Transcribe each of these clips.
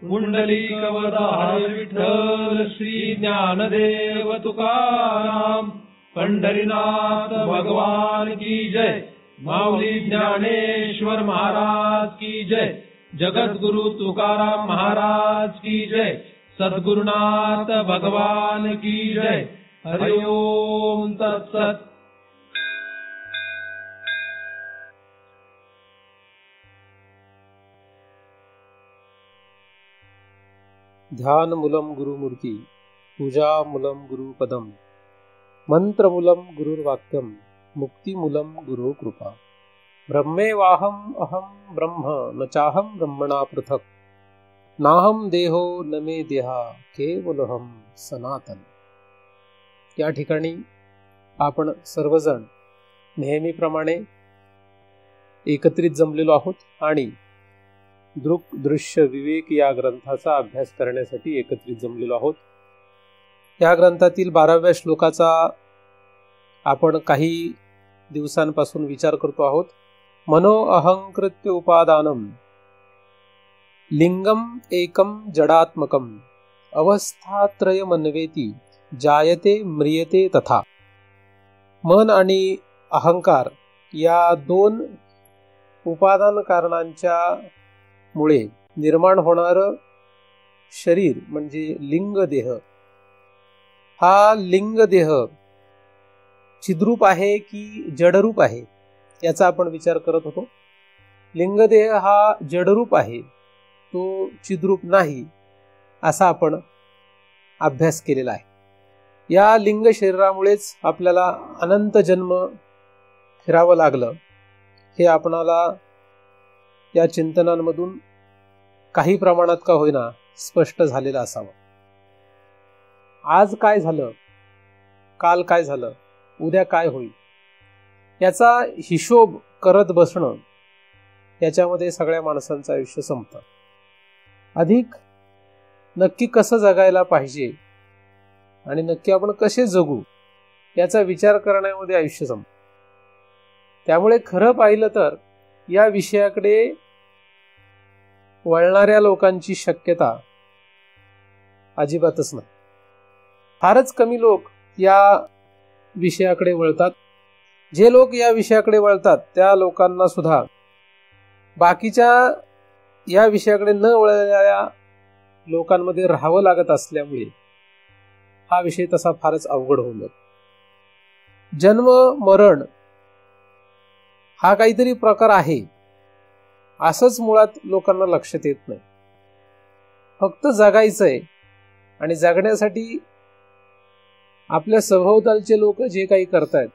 पुंडलिकवरदारी विठ्ठल श्री ज्ञानदेव तुकाराम, पंढरीनाथ भगवान की जय, माऊली ज्ञानेश्वर महाराज की जय, जगद्गुरु तुकाराम महाराज की जय, सद्गुरुनाथ भगवान की जय। हरि ओम तत्सत। ध्यानमूलं गुरुमूर्ती, पूजामूलं गुरुपदम, मंत्रमूलं गुरुर्वाक्यम, मुक्तिमूलं गुरुकृपा। ब्रह्मेवाहम् अहं ब्रह्म न चाहं ब्रह्मणा पृथक्, नाहं देहो न मे देहा केवलहं सनातन। या ठिकाणी आपण सर्वजण नेहमीप्रमाणे एकत्रित जमलेलो आहोत आणि दृक दृश्य विवेक या ग्रंथाचा अभ्यास करण्यासाठी एकत्रित जमलेलो आहोत। या ग्रंथातील 12व्या श्लोकाचा आपण काही दिवसांपासून विचार करतो आहोत। मनो अहंकृत्य उपादानम लिंगम एकम जडात्मकम अवस्थात्रयमन्वेती जायते म्रियते तथा। मन आणि अहंकार या दोन उपादान कारणांच्या मुळे निर्माण होणार शरीर म्हणजे लिंग देह। हा लिंग देह चिद्रूप आहे की जडरूप आहे याचा आपण विचार करत होतो। लिंग देह हा जडरूप आहे, तो चिद्रूप नाही असा आपण अभ्यास केलेला आहे। या लिंग शरीरामुळेच आपल्याला अनंत जन्म फिरावं लागलं हे आपणाला या चिंतनांमधून काही प्रमाणात का होईना स्पष्ट झालेलं असावं। आज काय झालं, काल काय झालं, उद्या काय होईल याचा हिशोब करत बसणं, याच्यामध्ये सगळ्या माणसांचं आयुष्य संपतं। अधिक नक्की कसं जगायला पाहिजे आणि नक्की आपण कसे जगू याचा विचार करण्यामध्ये आयुष्य संपतं। त्यामुळे खरं पाहिलं तर या विषयाकडे वळणाऱ्या लोकांची शक्यता अजिबातच नाही। फारच कमी लोक या विषयाकडे वळतात। जे लोक या विषयाकडे वळतात त्या लोकांना सुद्धा बाकीच्या या विषयाकडे न वळलेल्या लोकांमध्ये राहावं लागत असल्यामुळे हा विषय तसा फारच अवघड होऊन जातो। जन्म मरण हा काहीतरी प्रकार आहे असंच मुळात लोकांना लक्षात येत नाही। फक्त जगायचंय आणि जगण्यासाठी आपल्या सभोवतालचे लोक जे काही करतायत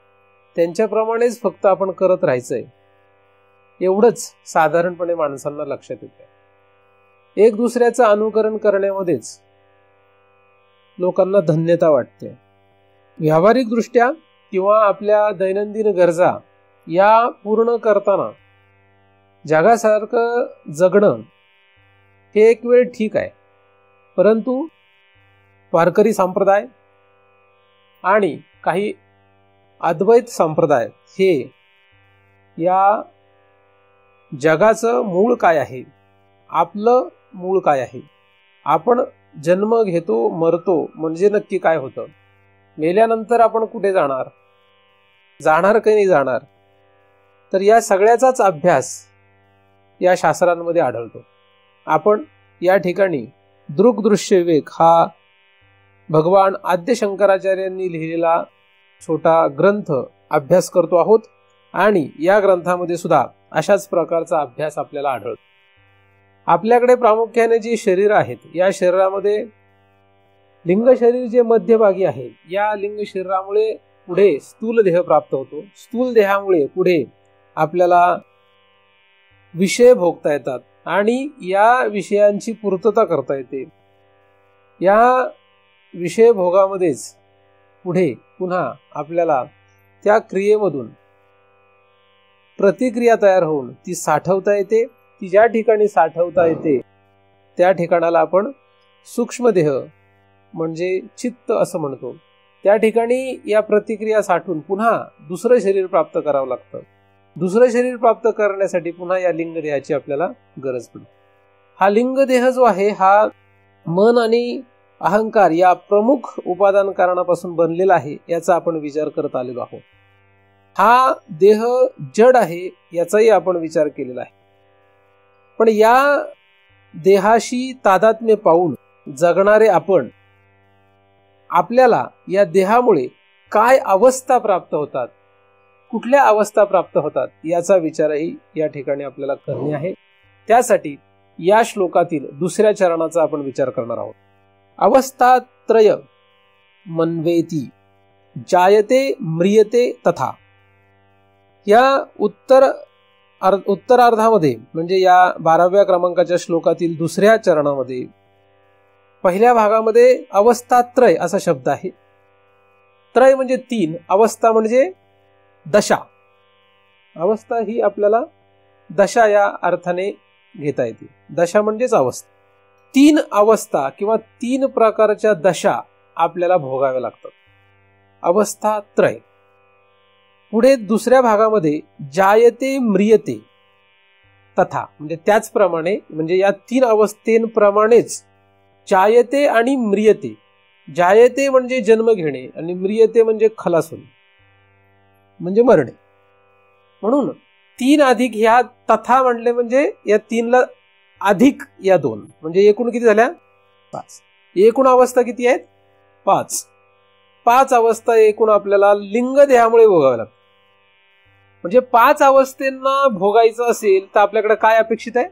त्यांच्याप्रमाणेच फक्त आपण करत राहायचंय एवढंच साधारणपणे माणसांना लक्षात येतं। एक दुसऱ्याचं अनुकरण करण्यामध्येच लोकांना धन्यता वाटते। व्यावहारिक दृष्ट्या किंवा आपल्या दैनंदिन गरजा या पूर्ण करताना जगासारखं जगणं हे एक वेळ ठीक आहे, परंतु वारकरी संप्रदाय आणि काही अद्वैत संप्रदाय हे या जगाचं मूळ काय आहे, आपलं मूळ काय आहे, आपण जन्म घेतो मरतो म्हणजे नक्की काय होतं, मेल्यानंतर आपण कुठे जाणार, जाणार की नाही जाणार, तर या सगळ्याचाच अभ्यास या शास्त्रांमध्ये आढळतो। आपण या ठिकाणी दृक दृश्य विवेक हा भगवान आद्य शंकराचार्यांनी लिहिलेला छोटा ग्रंथ अभ्यास करतो आहोत आणि या ग्रंथामध्ये सुद्धा अशाच प्रकारचा अभ्यास आपल्याला आढळतो। आपल्याकडे प्रामुख्याने जी शरीर आहेत या शरीरामध्ये लिंग शरीर जे मध्यभागी आहे या लिंग शरीरामुळे पुढे स्थूल देह प्राप्त होतो। स्थूल देहामुळे पुढे आपल्याला विषय भोगता येतात आणि या विषयांची पूर्तता करता येते। या विषय भोगामध्येच पुढे पुन्हा आपल्याला त्या क्रियेमधून प्रतिक्रिया तयार होऊन ती साठवता येते। ती ज्या ठिकाणी साठवता येते त्या ठिकाणाला आपण सूक्ष्म देह म्हणजे चित्त असं म्हणतो। त्या ठिकाणी या प्रतिक्रिया साठवून पुन्हा दुसरं शरीर प्राप्त करावं लागतं। दुसरं शरीर प्राप्त करण्यासाठी पुन्हा या लिंग देहाची आपल्याला गरज पडते। हा लिंगदेह जो आहे हा मन आणि अहंकार या प्रमुख उपादान कारणापासून बनलेला आहे याचा आपण विचार करत आलेलो आहोत. हा देह जड आहे याचाही आपण विचार केलेला आहे. पण या देहाशी तादात्म्य पाहून जगणारे आपण आपल्याला या देहामुळे काय अवस्था प्राप्त होतात, कुठल्या अवस्था प्राप्त होतात याचा विचारही या ठिकाणी आपल्याला करणे आहे. त्यासाठी या श्लोकातील दुसऱ्या चरणाचा आपण विचार करणार आहोत. अवस्थात्रय मन्वेती जायते म्रियते तथा. या उत्तरार्धामध्ये म्हणजे या 12व्या क्रमांकाच्या श्लोकातील दुसऱ्या चरणामध्ये पहिल्या भागामध्ये अवस्थात्रय असा शब्द आहे. त्रय म्हणजे 3, अवस्था म्हणजे दशा. अवस्था ही आपल्याला दशा या अर्थाने घेता येते. दशा म्हणजेच अवस्था. 3 अवस्था किंवा 3 प्रकारच्या दशा आपल्याला भोगाव्या लागतात. अवस्थात्रय. पुढे दुसऱ्या भागामध्ये जायते म्रियते तथा म्हणजे त्याचप्रमाणे म्हणजे या 3 अवस्थेंप्रमाणेच जायते आणि म्रियते. जायते म्हणजे जन्म घेणे आणि म्रियते म्हणजे खलास होणे म्हणजे मरणे. म्हणून 3 अधिक ह्या तथा म्हणले म्हणजे या 3ला अधिक या 2 म्हणजे एकूण किती झाल्या 5. एकूण अवस्था किती आहेत 5. 5 अवस्था एकूण आपल्याला लिंग देहामुळे भोगाव्या लागतात. म्हणजे 5 अवस्थेंना भोगायचं असेल तर आपल्याकडे काय अपेक्षित आहे,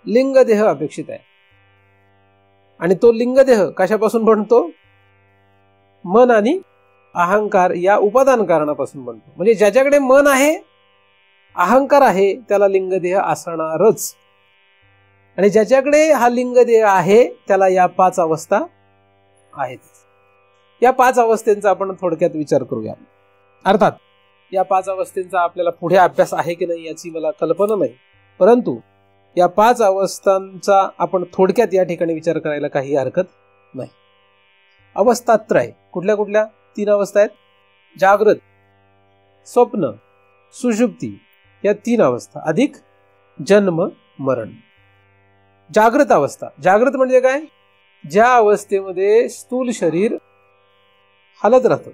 लिंगदेह अपेक्षित आहे. आणि तो लिंगदेह कशापासून बनतो, मन आणि अहंकार या उपादान कारणापासून बनतो. म्हणजे ज्याच्याकडे मन आहे अहंकार आहे त्याला लिंगदेह असणारच. आणि ज्याच्याकडे हा लिंगदेह आहे त्याला या 5 अवस्था आहेत. या 5 अवस्थेंचा आपण थोडक्यात विचार करूया. अर्थात या 5 अवस्थेंचा आपल्याला पुढे अभ्यास आहे की नाही याची मला कल्पना नाही, परंतु या 5 अवस्थांचा आपण थोडक्यात या ठिकाणी विचार करायला काही हरकत नाही. अवस्थात्रय कुठल्या कुठल्या 3 अवस्था आहेत, जागृत, स्वप्न, सुषुप्ती या 3 अवस्था अधिक जन्म मरण. जागृत अवस्था. जागृत म्हणजे काय, ज्या अवस्थेमध्ये स्थूल शरीर हलत राहतं.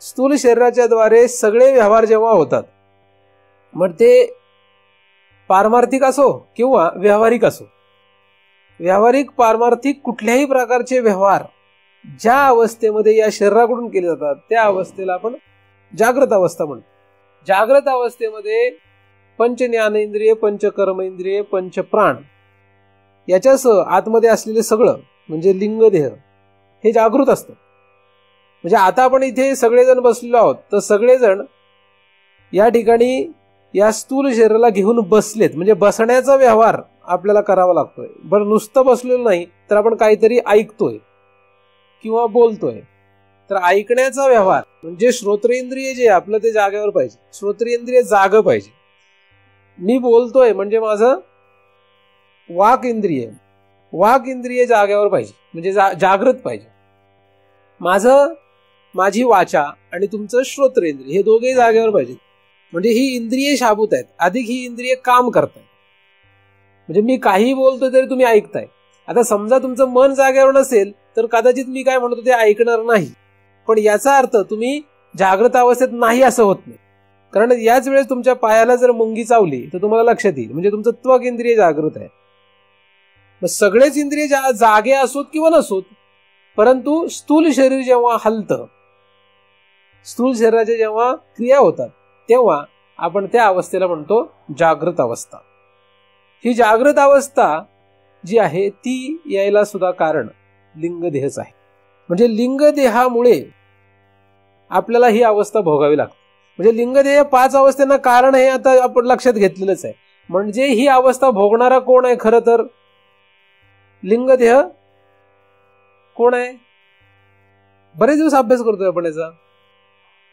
स्थूल शरीराच्या द्वारे सगळे व्यवहार जेव्हा होतात, मग ते पारमार्थिक असो किंवा व्यावहारिक असो, व्यावहारिक पारमार्थिक कुठल्याही प्रकारचे व्यवहार ज्या अवस्थेमध्ये या शरीराकडून केले जातात त्या अवस्थेला आपण जागृत अवस्था म्हणतो. जागृत अवस्थेमध्ये पंच ज्ञानेंद्रिय, पंच कर्मेंद्रिय, पंच प्राण याच्यासह आतमध्ये असलेले सगळं म्हणजे लिंगदेह हे जागृत असतं. म्हणजे आता आपण इथे सगळेजण बसलेलो आहोत तर सगळेजण या ठिकाणी या स्थूल शरीराला घेऊन बसलेत. म्हणजे बसण्याचा व्यवहार आपल्याला करावा लागतोय. बरं नुसतं बसलेलं नाही तर आपण काहीतरी ऐकतोय किंवा बोलतोय. तर ऐकण्याचा व्यवहार म्हणजे श्रोत्रेंद्रिय जे आपलं ते जागेवर पाहिजे. श्रोत्रेंद्रिय जाग पाहिजे. मी बोलतोय म्हणजे माझं वाक इंद्रिय, वाक इंद्रिय जागेवर पाहिजे म्हणजे जागृत पाहिजे. माझी वाचा आणि तुमचं श्रोत्रेंद्रिय हे दोघे जागेवर पाहिजे. म्हणजे ही इंद्रिये शाबूत आहेत, अधिक ही इंद्रिये काम करतायत. म्हणजे मी काही बोलतोय तरी तुम्ही ऐकताय. आता समजा तुमचं मन जागेवर नसेल तर कदाचित मी काय म्हणतो ते ऐकणार नाही, पण याचा अर्थ तुम्ही जागृत अवस्थेत नाही असं होत नाही. कारण याच वेळेस तुमच्या पायाला जर मुंगी चावली तर तुम्हाला लक्षात येईल म्हणजे तुमचं त्वक इंद्रिय जागृत आहे. सगळेच इंद्रिय जागे असोत किंवा नसोत, परंतु स्थूल शरीर जेव्हा हलतं, स्थूल शरीराच्या जेव्हा क्रिया होतात तेव्हा आपण त्या अवस्थेला म्हणतो जागृत अवस्था. ही जागृत अवस्था जी आहे ती यायला सुद्धा कारण लिंगदेहच आहे. म्हणजे लिंगदेहामुळे आपल्याला ही अवस्था भोगावी लागते. म्हणजे लिंगदेह 5 अवस्थेंना कारण हे आता आपण लक्षात घेतलेलंच आहे. म्हणजे ही अवस्था भोगणारा कोण आहे, खरं तर लिंगदेह कोण आहे. बरेच दिवस अभ्यास करतोय आपण याचा.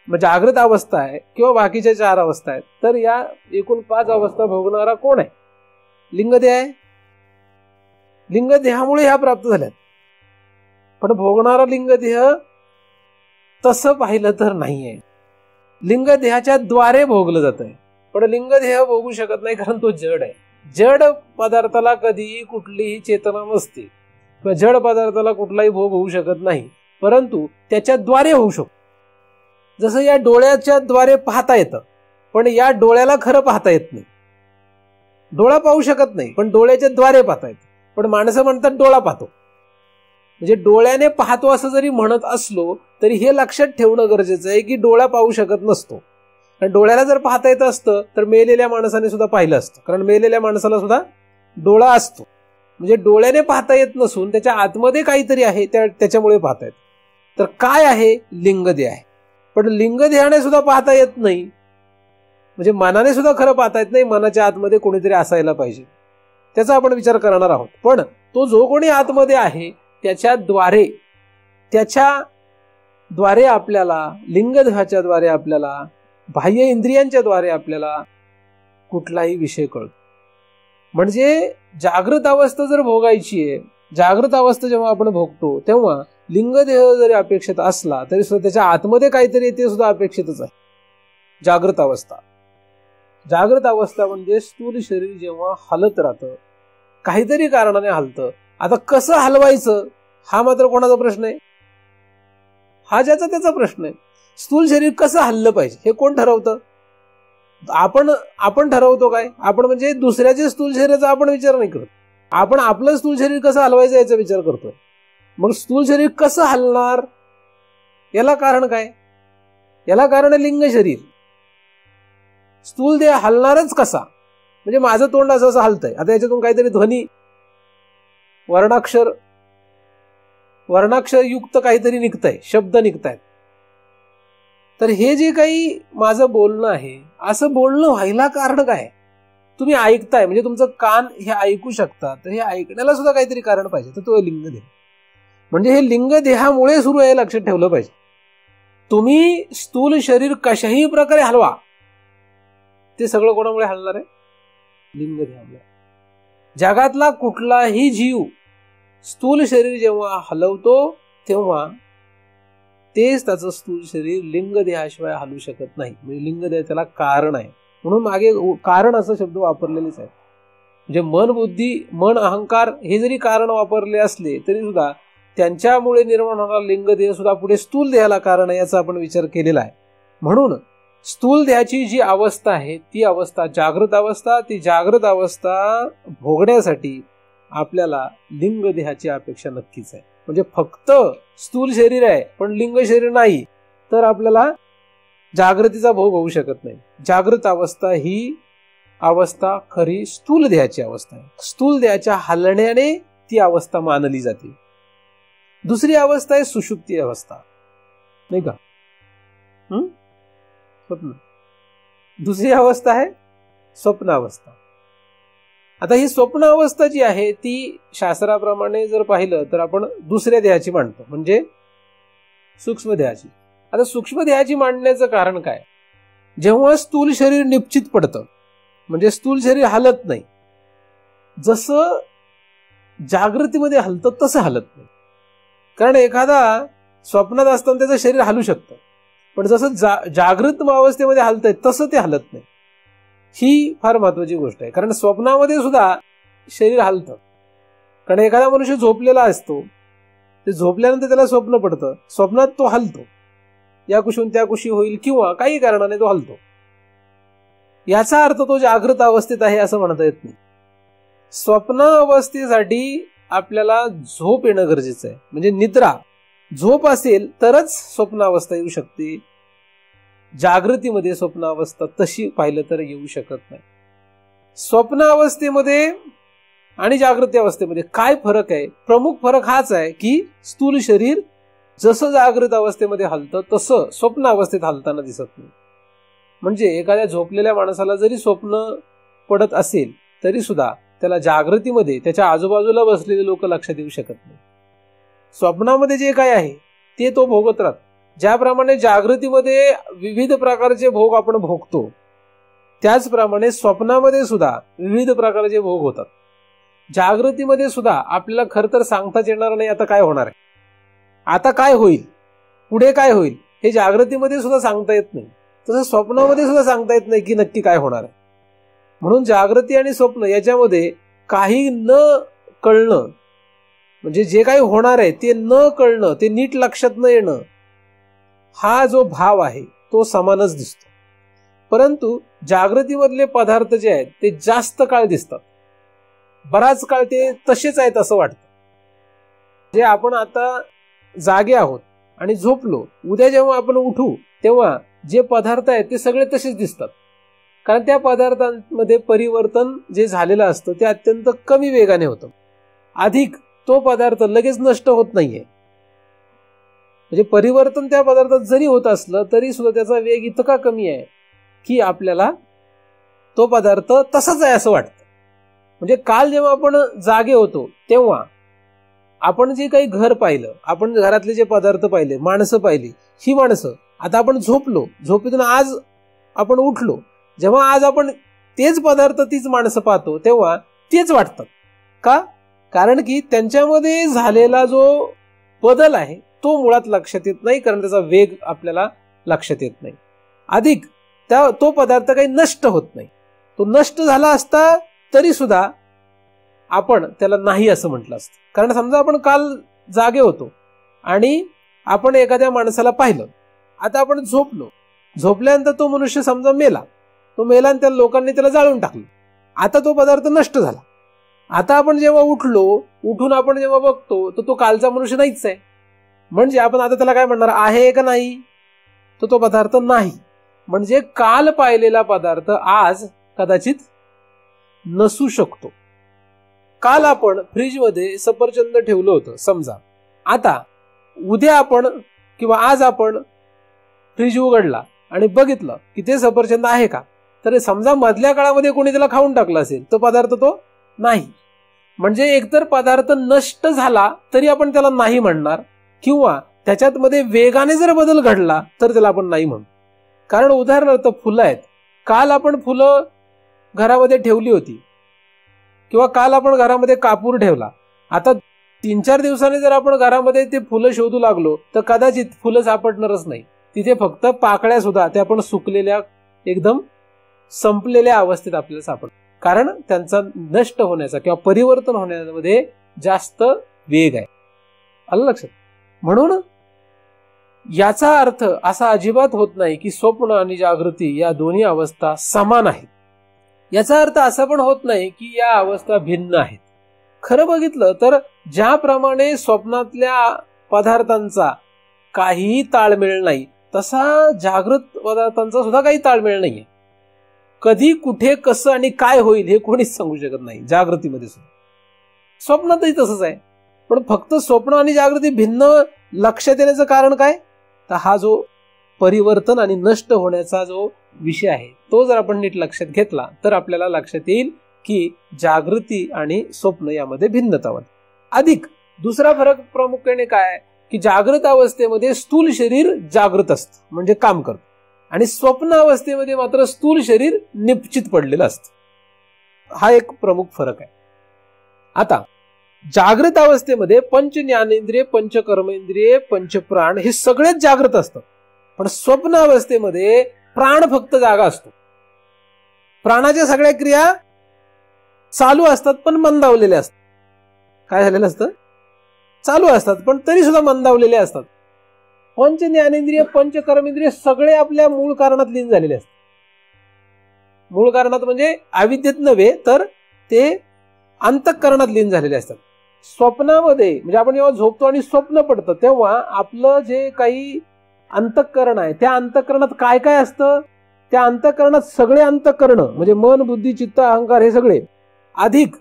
मग जागृत अवस्था आहे किंवा बाकीच्या 4 अवस्था आहेत, तर या एकूण 5 अवस्था भोगणारा कोण आहे, लिंगदेह आहे. लिंगदेहामुळे ह्या प्राप्त झाल्यात. पण भोगणारा लिंगदेह तसं पाहिलं तर नाहीये. लिंगदेहाच्या द्वारे भोगलं जात आहे, पण लिंगदेह भोगू शकत नाही कारण तो जड आहे. जड पदार्थाला कधीही कुठलीही चेतना नसते किंवा जड पदार्थाला कुठलाही भोग होऊ शकत नाही, परंतु त्याच्याद्वारे होऊ शकतो. जसं या डोळ्याच्या द्वारे पाहता येतं, पण या डोळ्याला खरं पाहता येत नाही. डोळा पाहू शकत नाही, पण डोळ्याच्या द्वारे पाहता येतं. पण माणसं म्हणतात डोळा पाहतो. म्हणजे डोळ्याने पाहतो असं जरी म्हणत असलो तरी हे लक्षात ठेवणं गरजेचं आहे की डोळा पाहू शकत नसतो. कारण डोळ्याला जर पाहता येत असतं तर मेलेल्या माणसाने सुद्धा पाहिलं असतं, कारण मेलेल्या माणसाला सुद्धा डोळा असतो. म्हणजे डोळ्याने पाहता येत नसून त्याच्या आतमध्ये काहीतरी आहे, त्याच्यामुळे पाहता येत. तर काय आहे? लिंगदेह आहे. पण लिंगदेहाने सुद्धा पाहता येत नाही, म्हणजे मनाने सुद्धा खरं पाहता येत नाही. मनाच्या आतमध्ये कोणीतरी असायला पाहिजे, त्याचा आपण विचार करणार आहोत. पण तो जो कोणी आतमध्ये आहे त्याच्याद्वारे आपल्याला, लिंगदेहाच्या द्वारे आपल्याला, बाह्य इंद्रियांच्या द्वारे आपल्याला कुठलाही विषय कळतो. म्हणजे जागृत अवस्था जर भोगायची आहे, जागृत अवस्था जेव्हा आपण भोगतो तेव्हा लिंगदेह जरी अपेक्षित असला तरी सुद्धा त्याच्या आतमध्ये काहीतरी ते सुद्धा अपेक्षितच आहे. जागृत अवस्था म्हणजे स्थूल शरीर जेव्हा हलत राहतं, काहीतरी कारणाने हलतं. आता कसं हलवायचं हा मात्र कोणाचा प्रश्न आहे? हा ज्याचा त्याचा प्रश्न आहे. स्थूल शरीर कसं हललं पाहिजे हे कोण ठरवतं? आपण ठरवतो काय? आपण म्हणजे दुसऱ्याच्या स्थूल शरीराचा आपण विचार नाही करत, आपण आपलं स्थूल शरीर कसं हलवायचं याचा विचार करतोय. मग स्थूल शरीर कसं हलणार याला कारण काय? याला कारण आहे लिंग शरीर. स्थूल देह हलणारच कसा? म्हणजे माझं तोंड असं हलतंय, आता याच्यातून काहीतरी ध्वनी, वर्णाक्षर युक्त काहीतरी निघतंय, शब्द निघतायत. तर हे जे काही माझं बोलणं आहे, असं बोलणं व्हायला कारण काय? तुम्ही ऐकताय, म्हणजे तुमचं कान हे ऐकू शकता, तर हे ऐकण्याला सुद्धा काहीतरी कारण पाहिजे, तर तो लिंगदेह. म्हणजे हे लिंगदेहामुळे सुरू आहे, लक्षात ठेवलं पाहिजे. तुम्ही स्थूल शरीर कशाही प्रकारे हलवा, ते सगळं कोणामुळे हलणार आहे? लिंगदेहामुळे. जगातला कुठलाही जीव स्थूल शरीर जेव्हा हलवतो तेव्हा तेच त्याचं स्थूल शरीर लिंगदेहाशिवाय हलू शकत नाही. म्हणजे लिंगदेह त्याला कारण आहे, म्हणून मागे कारण असा शब्द वापरलेलेच आहे. म्हणजे मन, बुद्धी, मन, अहंकार हे जरी कारण वापरले असले तरी सुद्धा त्यांच्यामुळे निर्माण होणारा लिंगदेह सुद्धा पुढे स्थूल देहाला कारण आहे, याचा आपण विचार केलेला आहे. म्हणून स्थूल देहाची जी अवस्था आहे ती अवस्था जागृत अवस्था, ती जागृत अवस्था भोगण्यासाठी आपल्याला लिंग देहाची अपेक्षा नक्कीच आहे. म्हणजे फक्त स्थूल शरीर आहे पण लिंग शरीर नाही तर आपल्याला जागृतीचा भोग होऊ शकत नाही. जागृत अवस्था ही अवस्था खरी स्थूल देहाची अवस्था आहे. स्थूल देहाच्या हलण्याने ती अवस्था मानली जाते. दुसरी अवस्था आहे सुषुप्ती अवस्था, नाही का? स्वप्न. दुसरी अवस्था आहे स्वप्न अवस्था. आता ही स्वप्न अवस्था जी आहे ती शास्त्राप्रमाणे जर पाहिलं तर आपण दुसऱ्या देहाची मांडतो, म्हणजे सूक्ष्म देहाची. आता सूक्ष्म देहाची मांडण्याचं कारण काय? जेव्हा स्थूल शरीर निश्चित पडतं, म्हणजे स्थूल शरीर हलत नाही, जसं जागृतीमध्ये हलतं तसं हलत नाही. कारण एखादा स्वप्नात असताना त्याचं शरीर हलू शकतं, पण जसं जागृत अवस्थेमध्ये हलतंय तसं ते हलत नाही. ही फार महत्वाची गोष्ट आहे. कारण स्वप्नामध्ये सुद्धा शरीर हलतं. कारण एखादा मनुष्य झोपलेला असतो, ते झोपल्यानंतर त्याला स्वप्न पडतं, स्वप्नात तो हलतो, या कुशीहून त्या कुशी होईल किंवा काही कारणाने तो हलतो. याचा अर्थ तो जागृत अवस्थेत आहे असं म्हणता येत नाही. स्वप्न अवस्थेसाठी आपल्याला झोप येणं गरजेचं आहे. म्हणजे निद्रा, झोप असेल तरच स्वप्न अवस्था येऊ शकते. जागृतीमध्ये स्वप्न अवस्था तशी पाहिलं तर येऊ शकत नाही. स्वप्न अवस्थेमध्ये आणि जागृती अवस्थेमध्ये काय फरक आहे? प्रमुख फरक हाच आहे की स्थूल शरीर जसं जागृत अवस्थेमध्ये हलतं तसं स्वप्न अवस्थेत हलताना दिसत नाही. म्हणजे एखाद्या झोपलेल्या माणसाला जरी स्वप्न पडत असेल तरी सुद्धा त्याला जागृतीमध्ये त्याच्या आजूबाजूला बसलेले लोक लक्षात येऊ शकत नाही. स्वप्नामध्ये जे काय आहे ते तो भोगत राहतो. ज्याप्रमाणे जागृतीमध्ये विविध प्रकारचे भोग आपण भोगतो, त्याचप्रमाणे स्वप्नामध्ये सुद्धा विविध प्रकारचे भोग होतात. जागृतीमध्ये सुद्धा आपल्याला खरं तर सांगताच येणार नाही आता काय होणार आहे, आता काय होईल, पुढे काय होईल, हे जागृतीमध्ये सुद्धा सांगता येत नाही. तसं स्वप्नामध्ये सुद्धा सांगता येत नाही की नक्की काय होणार आहे. म्हणून जागृती आणि स्वप्न याच्यामध्ये काही न कळणं, म्हणजे जे काही होणार आहे ते न कळणं, ते नीट लक्षात न येणं, हा जो भाव आहे तो समानच दिसतो. परंतु जागृतीमधले पदार्थ जे आहेत ते जास्त काळ दिसतात, बराच काळ ते तसेच आहेत असं वाटतं. जे आपण आता जागे आहोत आणि झोपलो, उद्या जेव्हा आपण उठू तेव्हा जे पदार्थ आहेत ते सगळे तसेच दिसतात, कारण त्या पदार्थांमध्ये परिवर्तन जे झालेलं असतं ते अत्यंत कमी वेगाने होतं. अधिक तो पदार्थ लगेच नष्ट होत नाहीये. म्हणजे परिवर्तन त्या पदार्थात जरी होत असलं तरी सुद्धा त्याचा वेग इतका कमी आहे की आपल्याला तो पदार्थ तसाच आहे असं वाटतं. म्हणजे काल जेव्हा आपण जागे होतो तेव्हा आपण जे काही घर पाहिलं, आपण घरातले जे पदार्थ पाहिले, माणसं पाहिली, ही माणसं आता आपण झोपलो, झोपेतून आज आपण उठलो, जेव्हा आज आपण तेच पदार्थ, तीच माणसं पाहतो तेव्हा तेच वाटतात. का? कारण की त्यांच्यामध्ये झालेला जो बदल आहे तो मुळात लक्षात येत नाही, कारण त्याचा वेग आपल्याला लक्षात येत नाही. अधिक तो पदार्थ काही नष्ट होत नाही. तो नष्ट झाला असता तरी सुद्धा आपण त्याला नाही असं म्हटलं असतं. कारण समजा आपण काल जागे होतो आणि आपण एखाद्या माणसाला पाहिलं, आता आपण झोपलो, झोपल्यानंतर तो मनुष्य समजा मेला, तो मेला आणि त्या लोकांनी त्याला जाळून टाकलं, आता तो पदार्थ नष्ट झाला. आता आपण जेव्हा उठलो, उठून आपण जेव्हा बघतो तर तो कालचा मनुष्य नाहीच आहे. म्हणजे आपण आता त्याला काय म्हणणार, आहे का नाही? तर तो पदार्थ नाही. म्हणजे काल पाहिलेला पदार्थ आज कदाचित नसू शकतो. काल आपण फ्रीजमध्ये सफरचंद ठेवलं होतं समजा, आता उद्या आपण किंवा आज आपण फ्रीज उघडला आणि बघितलं की ते सफरचंद आहे का, तर समजा मधल्या काळामध्ये कोणी त्याला खाऊन टाकलं असेल तो पदार्थ तो नाही. म्हणजे एकतर पदार्थ नष्ट झाला तरी आपण त्याला नाही म्हणणार, किंवा त्याच्यात मध्ये वेगाने जर बदल घडला तर त्याला आपण नाही म्हणू. कारण उदाहरणार्थ फुलं आहेत, काल आपण फुलं घरामध्ये ठेवली होती किंवा काल आपण घरामध्ये कापूर ठेवला, आता 3-4 दिवसांनी जर आपण घरामध्ये ते फुलं शोधू लागलो तर कदाचित फुलं सापडणारच नाही. तिथे फक्त पाकळ्या सुद्धा त्या पण सुकलेल्या, एकदम संपलेल्या अवस्थेत आपल्याला सापडतात, कारण त्यांचा नष्ट होण्याचा किंवा परिवर्तन होण्यामध्ये जास्त वेग आहे. आलं लक्षात? म्हणून याचा अर्थ असा अजिबात होत नाही की स्वप्न आणि जागृती या दोन्ही अवस्था समान आहेत. याचा अर्थ असा पण होत नाही की या अवस्था भिन्न आहेत. खरं बघितलं तर ज्याप्रमाणे स्वप्नातल्या पदार्थांचा काहीही ताळमेळ नाही, तसा जागृत पदार्थांचा सुद्धा काही ताळमेळ नाहीये. कधी कुठे कसं आणि काय होईल हे कोणीच सांगू शकत नाही. जागृतीमध्ये सुद्धा, स्वप्नातही तसंच आहे. पण फक्त स्वप्न आणि जागृती भिन्न लक्षात येण्याचं कारण काय, तर हा जो परिवर्तन आणि नष्ट होण्याचा जो विषय आहे तो जर आपण नीट लक्षात घेतला तर आपल्याला लक्षात येईल की जागृती आणि स्वप्न यामध्ये भिन्नता होती. अधिक दुसरा फरक प्रामुख्याने काय आहे की जागृत अवस्थेमध्ये स्थूल शरीर जागृत असतं, म्हणजे काम करतं, आणि स्वप्न अवस्थेमध्ये मात्र स्थूल शरीर निश्चित पडलेलं असतं. हा एक प्रमुख फरक आहे. आता जागृत अवस्थेमध्ये पंच ज्ञानेंद्रिय, पंच कर्मेंद्रिय, पंचप्राण हे सगळेच जागृत असतात. पण स्वप्न अवस्थेमध्ये प्राण फक्त जागा असतो. प्राणाच्या सगळ्या क्रिया चालू असतात पण मंदावलेल्या असतात. काय झालेलं असतं? चालू असतात पण तरी सुद्धा मंदावलेले असतात. पंच ज्ञानेंद्रिय, पंच कर्मेंद्रिय सगळे आपल्या मूळ कारणात लीन झालेले असतात. मूळ कारणात म्हणजे अविद्येत नव्हे तर ते अंतःकरणात लीन झालेले असतात. स्वप्नामध्ये म्हणजे आपण जेव्हा झोपतो आणि स्वप्न पडतं तेव्हा आपलं जे काही अंतःकरण आहे त्या अंतःकरणात काय काय असतं, त्या अंतःकरणात सगळे अंतःकरण म्हणजे मन, बुद्धी, चित्त, अहंकार हे सगळे अधिक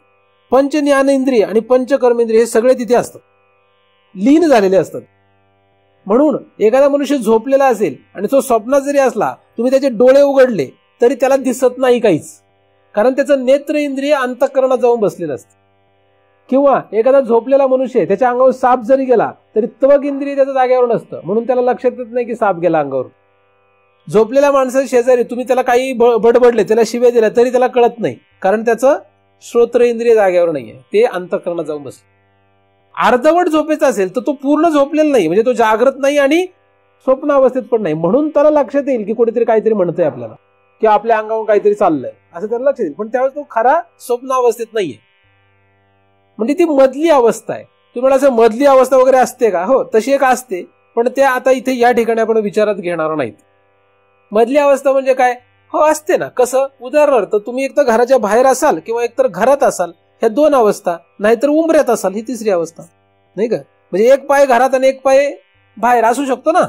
पंच ज्ञानेंद्रिय आणि पंच कर्मेंद्रिय हे सगळे तिथे असतात, लीन झालेले असतात. म्हणून एखादा मनुष्य झोपलेला असेल आणि तो स्वप्नात जरी असला, तुम्ही त्याचे डोळे उघडले तरी त्याला दिसत नाही काहीच, कारण त्याचं नेत्र इंद्रिय अंतःकरणात जाऊन बसलेलं असतं. किंवा एखादा झोपलेला मनुष्य त्याच्या अंगावर साप जरी गेला तरी त्वक इंद्रिय त्याच्या जागेवर नसतं, म्हणून त्याला लक्षात येत नाही की साप गेला अंगावर. झोपलेल्या माणसाच्या शेजारी तुम्ही त्याला काही बडबडले, त्याला शिव्या दिल्या तरी त्याला कळत नाही, कारण त्याचं श्रोत्र इंद्रिय जागेवर नाहीये, ते अंतःकरणात जाऊन बसले. अर्धवट झोपेचा असेल तर तो पूर्ण झोपलेला नाही, म्हणजे तो जागृत नाही आणि स्वप्न अवस्थेत पण नाही, म्हणून त्याला लक्षात येईल की कुठेतरी काहीतरी म्हणतोय आपल्याला. किंवा आपल्या अंगावर काहीतरी चाललंय असं त्याला लक्षात येईल, पण त्यावेळेस तो खरा स्वप्नावस्थेत नाहीये. म्हणजे ती मधली अवस्था आहे. तुम्हाला असं मधली अवस्था वगैरे असते का? हो, तशी एक असते, पण ते आता इथे या ठिकाणी आपण विचारात घेणार नाहीत. मधली अवस्था म्हणजे काय? हो, असते ना. कसं? उदाहरणार्थ तुम्ही एकतर घराच्या बाहेर असाल किंवा एकतर घरात असाल, ह्या दोन अवस्था, नाहीतर उंबऱ्यात असाल, ही तिसरी अवस्था नाही का? म्हणजे एक पाय घरात आणि एक पाय बाहेर असू शकतो ना,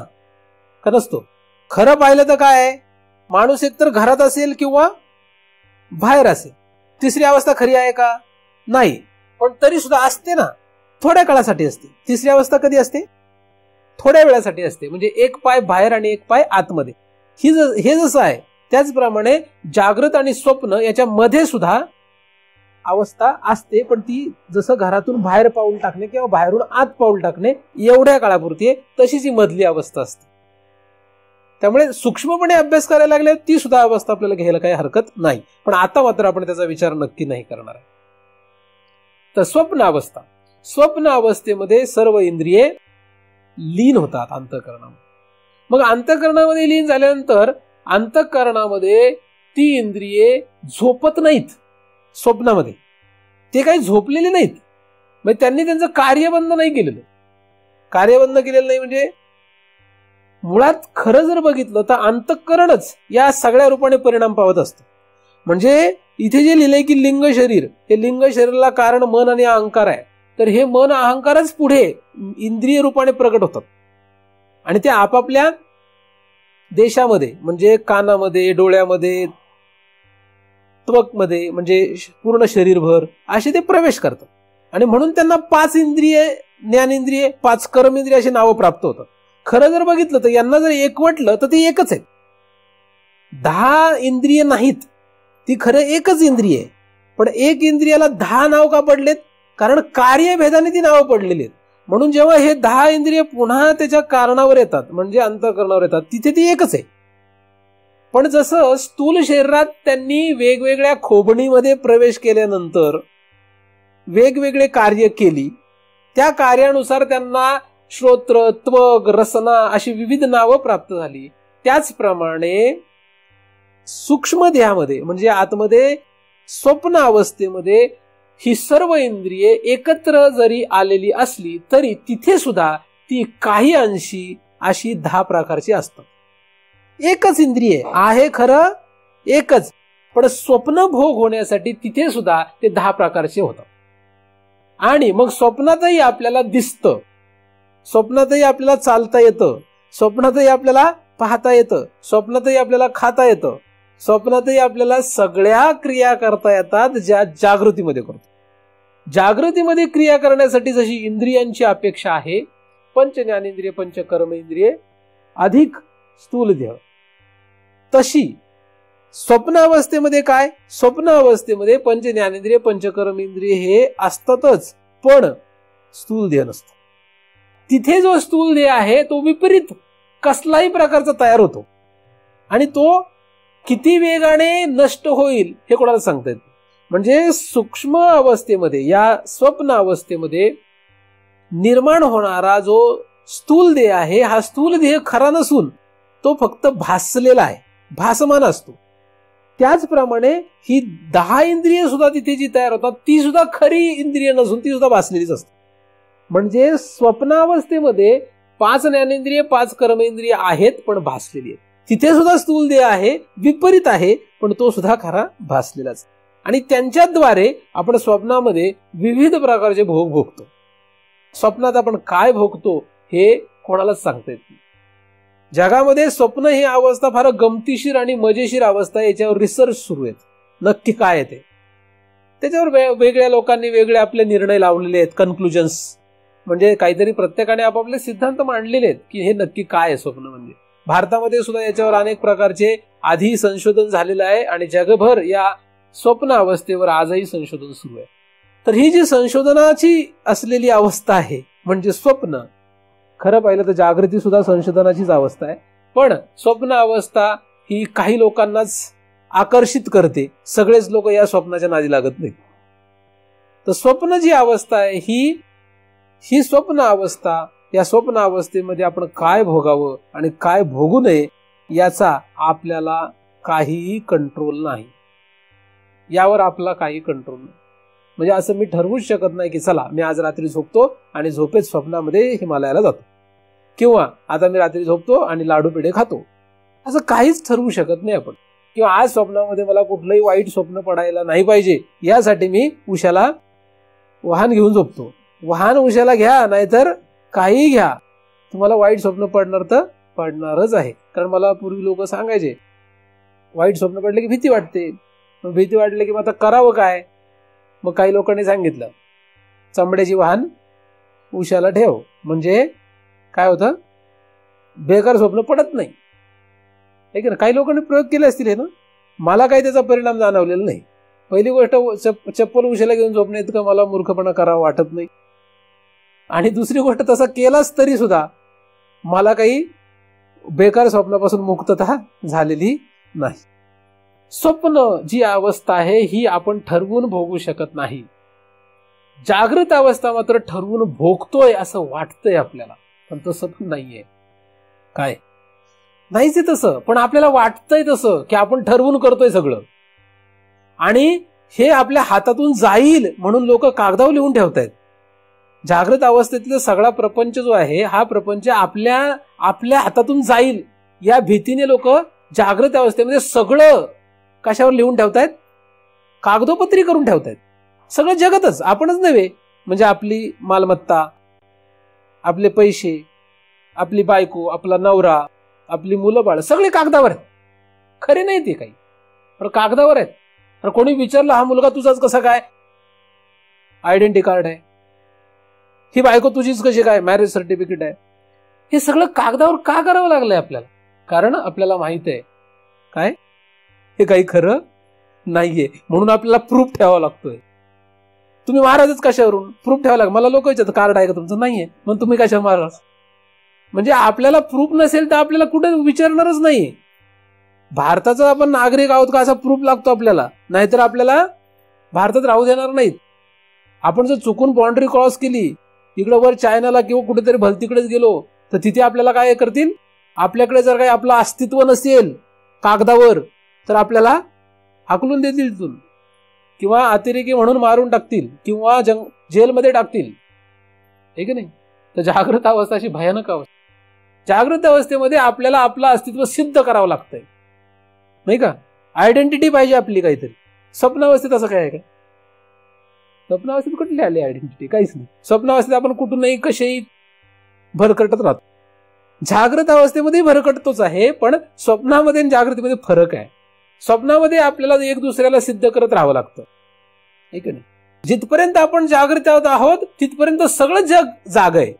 का नसतो? खरं पाहिलं तर काय आहे, माणूस एकतर घरात असेल किंवा बाहेर असेल. तिसरी अवस्था खरी आहे का? नाही, पण तरी सुद्धा असते ना, थोड्या काळासाठी असते. तिसरी अवस्था कधी असते? थोड्या वेळासाठी असते. म्हणजे एक पाय बाहेर आणि एक पाय आतमध्ये. हे जसं आहे त्याचप्रमाणे जागृत आणि स्वप्न याच्या मध्ये सुद्धा अवस्था असते, पण ती जसं घरातून बाहेर पाऊल टाकणे किंवा बाहेरून आत पाऊल टाकणे एवढ्या काळापुरती आहे, तशीच ही मधली अवस्था असते. त्यामुळे सूक्ष्मपणे अभ्यास करायला लागले ती सुद्धा अवस्था आपल्याला घ्यायला काही हरकत नाही, पण आता मात्र आपण त्याचा विचार नक्की नाही करणार आहे. तर स्वप्न अवस्थेमध्ये सर्व इंद्रिये लीन होतात अंतःकरणामध्ये. मग अंतःकरणामध्ये लीन झाल्यानंतर अंतःकरणामध्ये ती इंद्रिये झोपत नाहीत. स्वप्नामध्ये ते काही झोपलेले नाहीत, म्हणजे त्यांनी त्यांचं कार्य बंद नाही केलेलं. कार्य बंद केलेलं नाही म्हणजे मुळात खरं जर बघितलं तर अंतःकरणच या सगळ्या रूपाने परिणाम पावत असतं. म्हणजे इथे जे लिहिलंय की लिंग शरीर, हे लिंग शरीराला कारण मन आणि अहंकार आहे, तर हे मन अहंकारच पुढे इंद्रिय रूपाने प्रकट होतात आणि ते आपापल्या देशामध्ये म्हणजे कानामध्ये, डोळ्यामध्ये, त्वकमध्ये म्हणजे पूर्ण शरीरभर असे ते प्रवेश करतात. आणि म्हणून त्यांना 5 इंद्रिय, ज्ञानेंद्रिय, 5 कर्मेंद्रिय अशी नावं प्राप्त होतात. खरं जर बघितलं तर यांना जर एकवटलं तर ते एकच आहे. 10 इंद्रिय नाहीत, ती खरं एकच इंद्रिय आहे, पण एक इंद्रियाला 10 नाव का पडलेत? कारण कार्यभेदाने ती नावं पडलेली आहेत. म्हणून जेव्हा हे 10 इंद्रिय पुन्हा त्याच्या कारणावर येतात म्हणजे अंतःकरणावर येतात, तिथे ती एकच आहे. पण जसं स्थूल शरीरात त्यांनी वेगवेगळ्या खोबणीमध्ये प्रवेश केल्यानंतर वेगवेगळे कार्य केली, त्या कार्यानुसार त्यांना श्रोत्र, त्वग, रसना अशी विविध नावं प्राप्त झाली. त्याचप्रमाणे सूक्ष्म देहामध्ये म्हणजे आतमध्ये स्वप्न अवस्थेमध्ये ही सर्व इंद्रिये एकत्र जरी आलेली असली तरी तिथे सुद्धा ती काही अंशी अशी 10 प्रकारची असतात. एकच इंद्रिय आहे खरं एकच, पण स्वप्न भोग होण्यासाठी तिथे सुद्धा ते 10 प्रकारचे होतात. आणि मग स्वप्नातही आपल्याला दिसतं, स्वप्नातही आपल्याला चालता येतं, स्वप्नातही आपल्याला पाहता येतं, स्वप्नातही आपल्याला खाता येतं, स्वप्नातही आपल्याला सगळ्या क्रिया करता येतात ज्या जागृतीमध्ये करतो. जागृतीमध्ये क्रिया करण्यासाठी जशी इंद्रियांची अपेक्षा आहे, पंच ज्ञानेंद्रिय, पंच कर्मेंद्रिय अधिक स्थूल देह, तशी स्वप्न अवस्थेमध्ये काय? स्वप्न अवस्थेमध्ये पंच ज्ञानेंद्रिय, पंच कर्मेंद्रिय हे असतातच, पण स्थूल देह नसतो. तिथे जो स्थूल देह आहे तो विपरीत कसलाही प्रकारचा तयार होतो आणि तो किती वेगाने नष्ट होईल हे कोणाला सांगता येत. म्हणजे सूक्ष्म अवस्थेमध्ये या स्वप्न अवस्थेमध्ये निर्माण होणारा जो स्थूल देह आहे, हा स्थूल देह खरा नसून तो फक्त भासलेला आहे, भासमान असतो. त्याचप्रमाणे ही 10 इंद्रिय सुद्धा तिथे जी तयार होतात ती सुद्धा खरी इंद्रिय नसून ती सुद्धा भासलेलीच असते. म्हणजे स्वप्नावस्थेमध्ये 5 ज्ञानेंद्रिय, 5 कर्मेंद्रिय आहेत पण भासलेली आहेत. तिथे सुद्धा स्थूल देह आहे, विपरीत आहे, पण तो सुद्धा खरा भासलेलाच. आणि त्यांच्याद्वारे आपण स्वप्नामध्ये विविध प्रकारचे भोग भोगतो. स्वप्नात आपण काय भोगतो हे कोणालाच सांगता येत नाही. जगामध्ये स्वप्न ही अवस्था फार गमतीशीर आणि मजेशीर अवस्था आहे. याच्यावर रिसर्च सुरू आहेत, नक्की काय आहे ते. त्याच्यावर वेगळ्या लोकांनी वेगळे आपले निर्णय लावलेले आहेत, कन्क्लुजन्स. म्हणजे काहीतरी प्रत्येकाने आपापले सिद्धांत मांडलेले आहेत की हे नक्की काय आहे स्वप्न म्हणजे. भारतामध्ये सुद्धा याच्यावर अनेक प्रकारचे आधी संशोधन झालेलं आहे आणि जगभर या स्वप्न अवस्थेवर आजही संशोधन सुरू आहे. तर ही जी संशोधनाची असलेली अवस्था आहे म्हणजे स्वप्न, खरं पाहिलं तर जागृती सुद्धा संशोधनाचीच अवस्था आहे, पण स्वप्न अवस्था ही काही लोकांनाच आकर्षित करते. सगळेच लोक या स्वप्नाच्या नादी लागत नाहीत. तर स्वप्न जी अवस्था आहे ही स्वप्न अवस्था, या स्वप्न अवस्थेमध्ये आपण काय भोगावं आणि काय भोगू नये याचा आपल्याला काहीही कंट्रोल नाही, यावर आपला काही कंट्रोल नाही. म्हणजे असं मी ठरवूच शकत नाही की चला मी आज रात्री झोपतो आणि झोपेत स्वप्नामध्ये हिमालयाला जातो, किंवा आता मी रात्री झोपतो आणि लाडू पेढे खातो. असं काहीच ठरवू शकत नाही आपण. किंवा आज स्वप्नामध्ये मला कुठलंही वाईट स्वप्न पडायला नाही पाहिजे, यासाठी मी उशाला वाहन घेऊन झोपतो. वाहन उशाला घ्या नाहीतर काही घ्या, तुम्हाला वाईट स्वप्न पडणार तर पडणारच आहे. कारण मला पूर्वी लोक सांगायचे वाईट स्वप्न पडले की भीती वाटते, मग भीती वाटले की मग आता करावं काय. मग काही लोकांनी सांगितलं चमड्याची वाहन उशाला ठेव, म्हणजे काय होतं, बेकार स्वप्न पडत नाही. आहे ना. काही लोकांनी प्रयोग केले असतील हे ना, मला काही त्याचा परिणाम जाणवलेला नाही. पहिली गोष्ट चप्पल उशाला घेऊन झोपणे इतकं मला मूर्खपणा करावा वाटत नाही. आणि दुसरी गोष्ट तसा केलाच तरी सुद्धा मला काही बेकार स्वप्नापासून मुक्तता झालेली नाही. स्वप्न जी अवस्था आहे ही आपण ठरवून भोगू शकत नाही. जागृत अवस्था मात्र ठरवून भोगतोय असं वाटतंय आपल्याला, पण तसं पण नाहीये. काय नाहीच आहे तसं, पण आपल्याला वाटतंय तसं की आपण ठरवून करतोय सगळं, आणि हे आपल्या हातातून जाईल म्हणून लोक कागदावर लिहून ठेवतायत. जागृत अवस्थेतला सगळा प्रपंच जो आहे हा प्रपंच आपल्या हातातून जाईल या भीतीने लोक जागृत अवस्थेमध्ये सगळं कशावर लिहून ठेवतायत, कागदोपत्री करून ठेवतायत. सगळं जगतच, आपणच नव्हे, म्हणजे आपली मालमत्ता, आपले पैसे, आपली बायको, आपला नवरा, आपली मुलं बाळ सगळे कागदावर आहेत. खरे नाही ते काही, पण कागदावर आहेत. तर कोणी विचारलं हा मुलगा तुझाच कसा काय, आयडेंटिटी कार्ड आहे. ही बायको तुझीच कशी काय, मॅरेज सर्टिफिकेट आहे. हे सगळं कागदावर का करावं लागलंय आपल्याला, कारण आपल्याला माहित आहे काय हे काही खरं नाहीये, म्हणून आपल्याला प्रूफ ठेवावा लागतोय. तुम्ही महाराजच कशावरून प्रूफ ठेवावं लागेल. मला लोक विचारतात कार्ड आहे का तुमचं, नाहीये, मग तुम्ही कशावर महाराज. म्हणजे आपल्याला प्रूफ नसेल तर आपल्याला कुठे विचारणारच नाही. भारताचा आपण नागरिक आहोत का असा प्रूफ लागतो आपल्याला, नाहीतर आपल्याला भारतात राहू देणार नाहीत. आपण जर चुकून बाउंड्री क्रॉस केली, इकडे वर चायनाला किंवा कुठेतरी भलतीकडेच गेलो, तर तिथे आपल्याला काय करतील, आपल्याकडे जर काही आपलं अस्तित्व नसेल कागदावर तर आपल्याला हाकलून देतील तिथून, किंवा अतिरेकी म्हणून मारून टाकतील, किंवा जेलमध्ये टाकतील. हे की नाही. तर जागृत अवस्था अशी भयानक अवस्था. जागृत अवस्थेमध्ये आपल्याला आपलं अस्तित्व सिद्ध करावं लागतंय, नाही का. आयडेंटिटी पाहिजे आपली काहीतरी. स्वप्नावस्थेत असं काय आहे का, स्वप्नावस्थेत कुठली आली आयडेंटिटी, काहीच नाही. स्वप्नावस्थेत आपण कुठूनही कसेही भरकटत राहतो. जागृत अवस्थेमध्ये भरकटतोच आहे, पण स्वप्नामध्ये आणि जागृतीमध्ये फरक आहे. स्वप्नामध्ये आपल्याला एक दुसऱ्याला सिद्ध करत राहावं लागतं, आहे की नाही. जिथपर्यंत आपण जागृत आहोत तिथपर्यंत सगळं जग जाग आहे,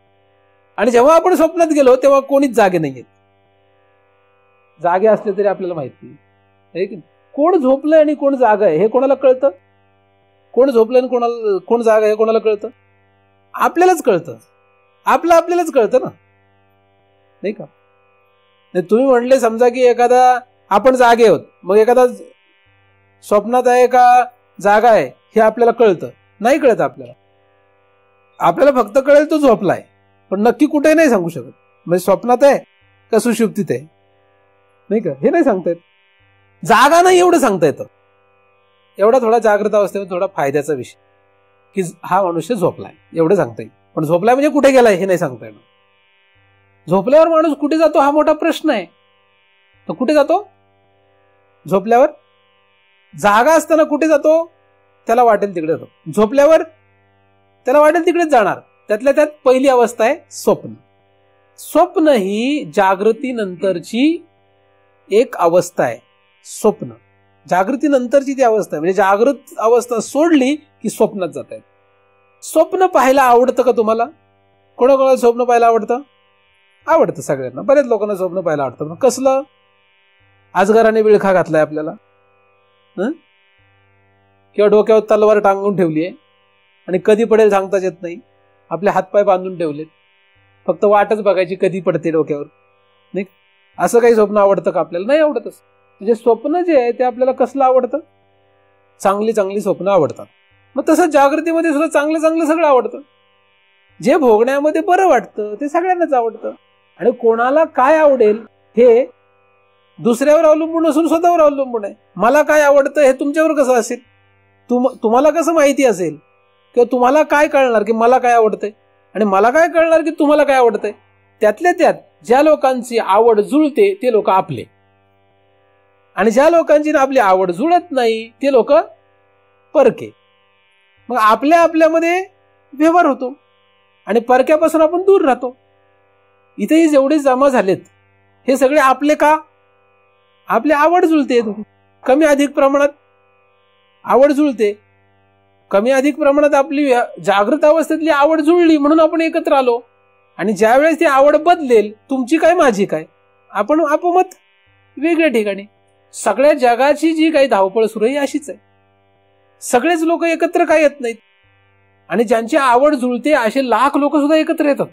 आणि जेव्हा आपण स्वप्नात गेलो तेव्हा कोणीच जागे नाहीये. जागे असले तरी आपल्याला माहित नाही, कोण झोपलंय आणि कोण जागा आहे हे कोणाला कळतं. कोण झोपलंय आणि कोण जागा आहे कोणाला कळतं, आपल्यालाच कळतं. आपल्यालाच कळतं ना, नाही का. तुम्ही म्हणले समजा की एखादा आपण जागे आहोत, मग एखादा स्वप्नात आहे का जागा आहे हे आपल्याला कळतं, नाही कळत आपल्याला. आपल्याला फक्त कळेल तो झोपलाय, पण नक्की कुठे नाही सांगू शकत. म्हणजे स्वप्नात आहे का सुषुप्तीत आहे, नाही का, हे नाही सांगता येत. जागा नाही एवढं सांगता येतं. एवढा थोडा जागृत अवस्थेमध्ये थोडा फायद्याचा विषय की हा मनुष्य झोपलाय एवढं सांगता येईल, पण झोपलाय म्हणजे कुठे गेलाय हे नाही सांगता येणार. झोपल्यावर माणूस कुठे जातो हा मोठा प्रश्न आहे. तर कुठे जातो झोपल्यावर, जागा असताना कुठे जातो, त्याला वाटेल तिकडे जातो. झोपल्यावर त्याला वाटेल तिकडेच जाणार. त्यातल्या त्यात पहिली अवस्था आहे स्वप्न. स्वप्न ही जागृतीनंतरची एक अवस्था आहे. स्वप्न जागृतीनंतरची ती अवस्था आहे. म्हणजे जागृत अवस्था सोडली की स्वप्नात जात आहेत. स्वप्न पाहायला आवडतं का तुम्हाला? कोणाकोणाला स्वप्न पाहायला आवडतं? आवडतं सगळ्यांना, बऱ्याच लोकांना स्वप्न पाहायला आवडतं. पण कसलं? अजगराने विळखा घातलाय आपल्याला, किंवा डोक्यावर तलवार टांगून ठेवली आहे आणि कधी पडेल सांगताच येत नाही. आपले हातपाय बांधून ठेवलेत, फक्त वाटच बघायची कधी पडते डोक्यावर, नाही. असं काही स्वप्न आवडतं का आपल्याला? नाही आवडतच. म्हणजे स्वप्न जे आहे ते आपल्याला कसलं आवडतं? चांगली चांगली स्वप्न आवडतात. मग तसं जागृतीमध्ये सुद्धा चांगलं चांगलं सगळं आवडतं. जे भोगण्यामध्ये बरं वाटतं ते सगळ्यांनाच आवडतं. आणि कोणाला काय आवडेल हे दुसऱ्यावर अवलंबून असून स्वतःवर अवलंबून आहे. मला काय आवडतं हे तुमच्यावर कसं असेल? तुम्हाला कसं माहिती असेल किंवा तुम्हाला काय कळणार की मला काय आवडतंय आणि मला काय कळणार की तुम्हाला काय आवडतंय? त्यातल्या त्यात ज्या लोकांची आवड जुळते ते लोक आपले, आणि ज्या लोकांची आपली आवड जुळत नाही ते लोक परके. मग आपल्या आपल्यामध्ये व्यवहार होतो आणि परक्यापासून आपण दूर राहतो. इथेही जेवढे जमा झालेत हे सगळे आपले का? आपली आवड जुळते, कमी अधिक प्रमाणात आवड जुळते, कमी अधिक प्रमाणात आपली जागृत अवस्थेतली आवड जुळली म्हणून आपण एकत्र आलो. आणि ज्यावेळेस ती आवड बदलेल, तुमची काय माझी काय, आपण आपोमत वेगळ्या ठिकाणी. सगळ्या जगाची जी काही धावपळ सुरू आहे अशीच आहे. सगळेच लोक एकत्र काय येत नाहीत, आणि ज्यांची आवड जुळते असे लाख लोक सुद्धा एकत्र येतात.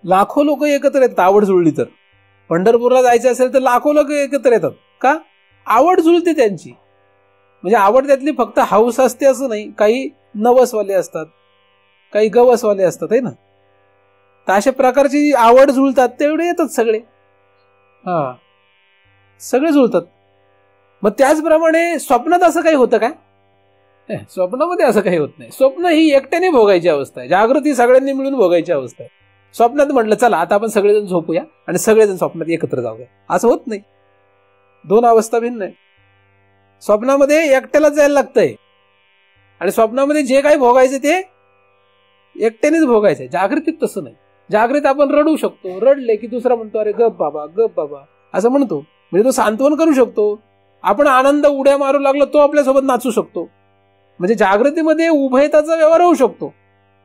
लाखो लोक एकत्र येतात आवड जुळली तर. पंढरपूरला जायचं असेल तर लाखो लोक एकत्र येतात का? आवड जुळते त्यांची. म्हणजे आवड त्यातली फक्त हौस असते असं नाही, काही नवसवाले असतात, काही गवसवाले असतात आहे ना. तर अशा प्रकारची आवड जुळतात तेवढे येतात सगळे. हा, सगळे जुळतात. मग त्याचप्रमाणे स्वप्नात असं काही होतं काय? स्वप्नामध्ये असं काही होत नाही. स्वप्न ही एकट्याने भोगायची अवस्था आहे, जागृती सगळ्यांनी मिळून भोगायची अवस्था आहे. स्वप्नात म्हटलं चला आता आपण सगळेजण झोपूया आणि सगळेजण स्वप्नात एकत्र जाऊया, असं होत नाही. दोन अवस्था भिन्न आहे. स्वप्नामध्ये एकट्यालाच जायला लागतंय आणि स्वप्नामध्ये जे काही भोगायचं ते एकट्यानेच भोगायचंय. जागृतीत तसं नाही. जागृत आपण रडू शकतो, रडले की दुसरा म्हणतो अरे गप बाबा असं म्हणतो, म्हणजे तो सांत्वन करू शकतो. आपण आनंद उड्या मारू लागलो तो आपल्यासोबत नाचू शकतो. म्हणजे जागृतीमध्ये उभयताचा व्यवहार होऊ शकतो.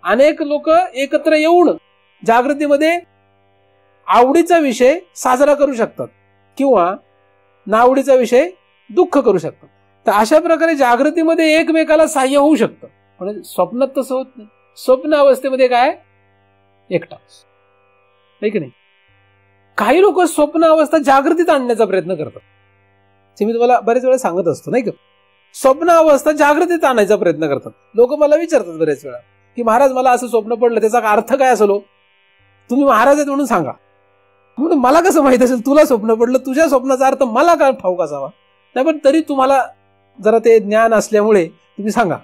अनेक लोक एकत्र येऊन जागृतीमध्ये आवडीचा विषय साजरा करू शकतात किंवा नावडीचा विषय दुःख करू शकतात. तर अशा प्रकारे जागृतीमध्ये एकमेकाला सहाय्य होऊ शकतं. पण स्वप्नात तसं होत नाही. स्वप्न अवस्थेमध्ये काय? एकटा, नाही की नाही. काही लोक स्वप्न अवस्था जागृतीत आणण्याचा प्रयत्न करतात. ते मी तुम्हाला बरेच वेळा सांगत असतो नाही का. स्वप्न अवस्था जागृतीत आणायचा प्रयत्न करतात. लोक मला विचारतात बरेच वेळा की महाराज मला असं स्वप्न पडलं, त्याचा अर्थ काय असेल, तुम्ही महाराज आहेत म्हणून सांगा. म्हणून मला कसं माहित असेल तुला स्वप्न पडलं, तुझ्या स्वप्नाचा अर्थ मला काय ठाऊक असावा. नाही पण तरी तुम्हाला जरा ते ज्ञान असल्यामुळे तुम्ही सांगा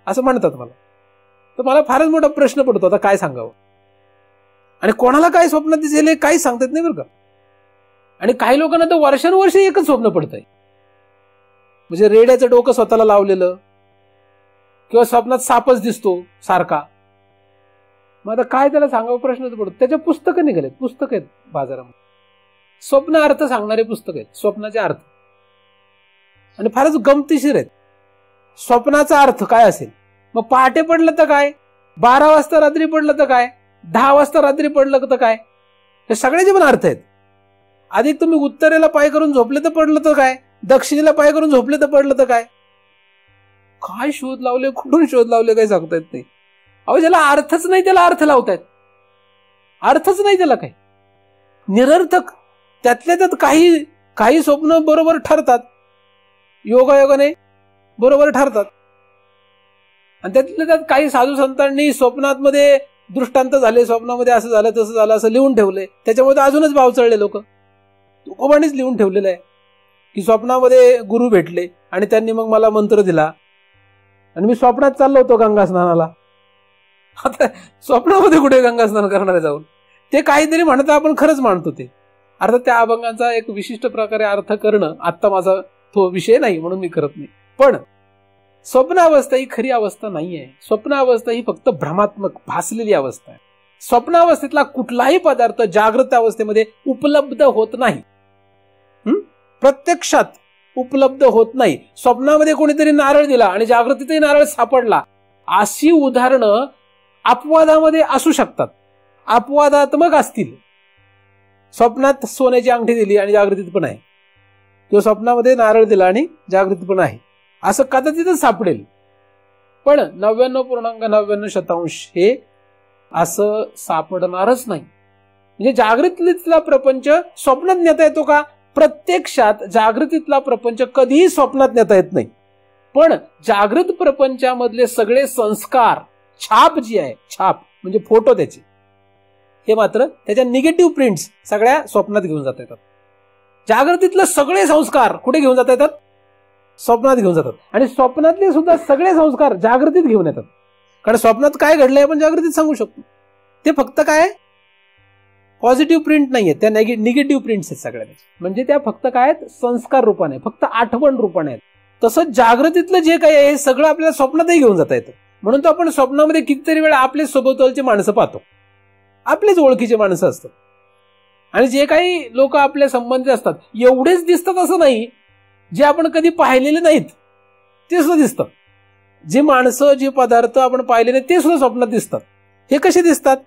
असं म्हणतात मला. तर मला फारच मोठा प्रश्न पडतो आता काय सांगावं. आणि कोणाला काय स्वप्नात दिसेल काही सांगतात नाही बरं का. आणि काही लोकांना तर वर्षानुवर्ष एकच स्वप्न पडतंय, म्हणजे रेड्याचं डोकं स्वतःला लावलेलं किंवा स्वप्नात सापच दिसतो सारखा. मग आता काय त्याला सांगावं प्रश्नच पडतो. त्याच्या पुस्तकं निघालेत, पुस्तक आहेत बाजारामध्ये, स्वप्न अर्थ सांगणारे पुस्तक आहेत, स्वप्नाचे अर्थ. आणि फारच गमतीशीर आहेत. स्वप्नाचा अर्थ काय असेल, मग पहाटे पडलं तर काय, 12 वाजता रात्री पडलं तर काय, 10 वाजता रात्री पडलं तर काय, हे सगळ्याचे पण अर्थ आहेत. अधिक तुम्ही उत्तरेला पाय करून झोपले तर पडलं तर काय, दक्षिणेला पाय करून झोपले तर पडलं तर काय. काय शोध लावले, कुठून शोध लावले काही सांगता येत नाही. अहो ज्याला अर्थच नाही त्याला अर्थ लावतायत. अर्थच नाही त्याला काही, निरर्थक. त्यातल्या त्यात काही स्वप्न बरोबर ठरतात, योगायोगाने बरोबर ठरतात. आणि त्यातल्या त्यात काही साधू संतांनी स्वप्नात मध्ये दृष्टांत झाले, स्वप्नामध्ये असं झालं तसं झालं असं लिहून ठेवलंय. त्याच्यामुळे अजूनच भाव चढले. लोक तुकोबांनीच लिहून ठेवलेलं आहे की स्वप्नामध्ये गुरु भेटले आणि त्यांनी मग मला मंत्र दिला आणि मी स्वप्नात चाललो होतो गंगा स्नानाला. आता स्वप्नामध्ये कुठे गंगा स्नान करणारे जाऊन ते काहीतरी म्हणत आपण खरंच मानतो. ते अर्थात त्या अभंगाचा एक विशिष्ट प्रकारे अर्थ करणं आता माझा तो विषय नाही म्हणून मी करत नाही. पण स्वप्न अवस्था ही खरी अवस्था नाहीये. स्वप्न अवस्था ही फक्त भ्रमात्मक भासलेली अवस्था आहे. स्वप्न अवस्थेतला कुठलाही पदार्थ जागृत अवस्थेमध्ये उपलब्ध होत नाही, प्रत्यक्षात उपलब्ध होत नाही. स्वप्नामध्ये कोणीतरी नारळ दिला आणि जागृतीतही नारळ सापडला, अशी उदाहरणं अपवादामध्ये असू शकतात, अपवादात्मक असतील. स्वप्नात सोन्याची अंगठी दिली आणि जागृतीत पण आहे, किंवा स्वप्नामध्ये नारळ दिला आणि जागृतीत पण आहे, असं कदाचितच सापडेल. पण 99.99% हे असं सापडणारच नाही. म्हणजे जागृतीतला प्रपंच स्वप्नात नेता येतो का? प्रत्यक्षात जागृतीतला प्रपंच कधीही स्वप्नात नेता येत नाही. पण जागृत प्रपंचामधले सगळे संस्कार, छाप जी आहे, छाप म्हणजे फोटो त्याचे, हे मात्र त्याच्या निगेटिव्ह प्रिंट्स सगळ्या स्वप्नात घेऊन जात येतात. जागृतीतले सगळे संस्कार कुठे घेऊन जाता येतात? स्वप्नात घेऊन जातात. आणि स्वप्नातले सुद्धा सगळे संस्कार जागृतीत घेऊन येतात. कारण स्वप्नात काय घडलंय आपण जागृतीत सांगू शकतो. ते फक्त काय पॉझिटिव्ह प्रिंट नाहीये, त्या निगेटिव्ह प्रिंट्स आहेत सगळ्या. म्हणजे त्या फक्त काय आहेत? संस्कार रूपाने, फक्त आठवण रूपाने आहेत. तसंच जागृतीतलं जे काही आहे हे सगळं आपल्याला स्वप्नातही घेऊन जाता येतं. म्हणून तो आपण स्वप्नामध्ये कितीतरी वेळा आपले सोबतचे माणसं पाहतो, आपलेच ओळखीचे माणसं असतात. आणि जे काही लोक आपल्या संबंधित असतात एवढेच दिसतात असं नाही, जे आपण कधी पाहिलेले नाहीत ते सुद्धा दिसतात. जे माणसं जे पदार्थ आपण पाहिलेले ते सुद्धा स्वप्नात दिसतात. हे कसे दिसतात?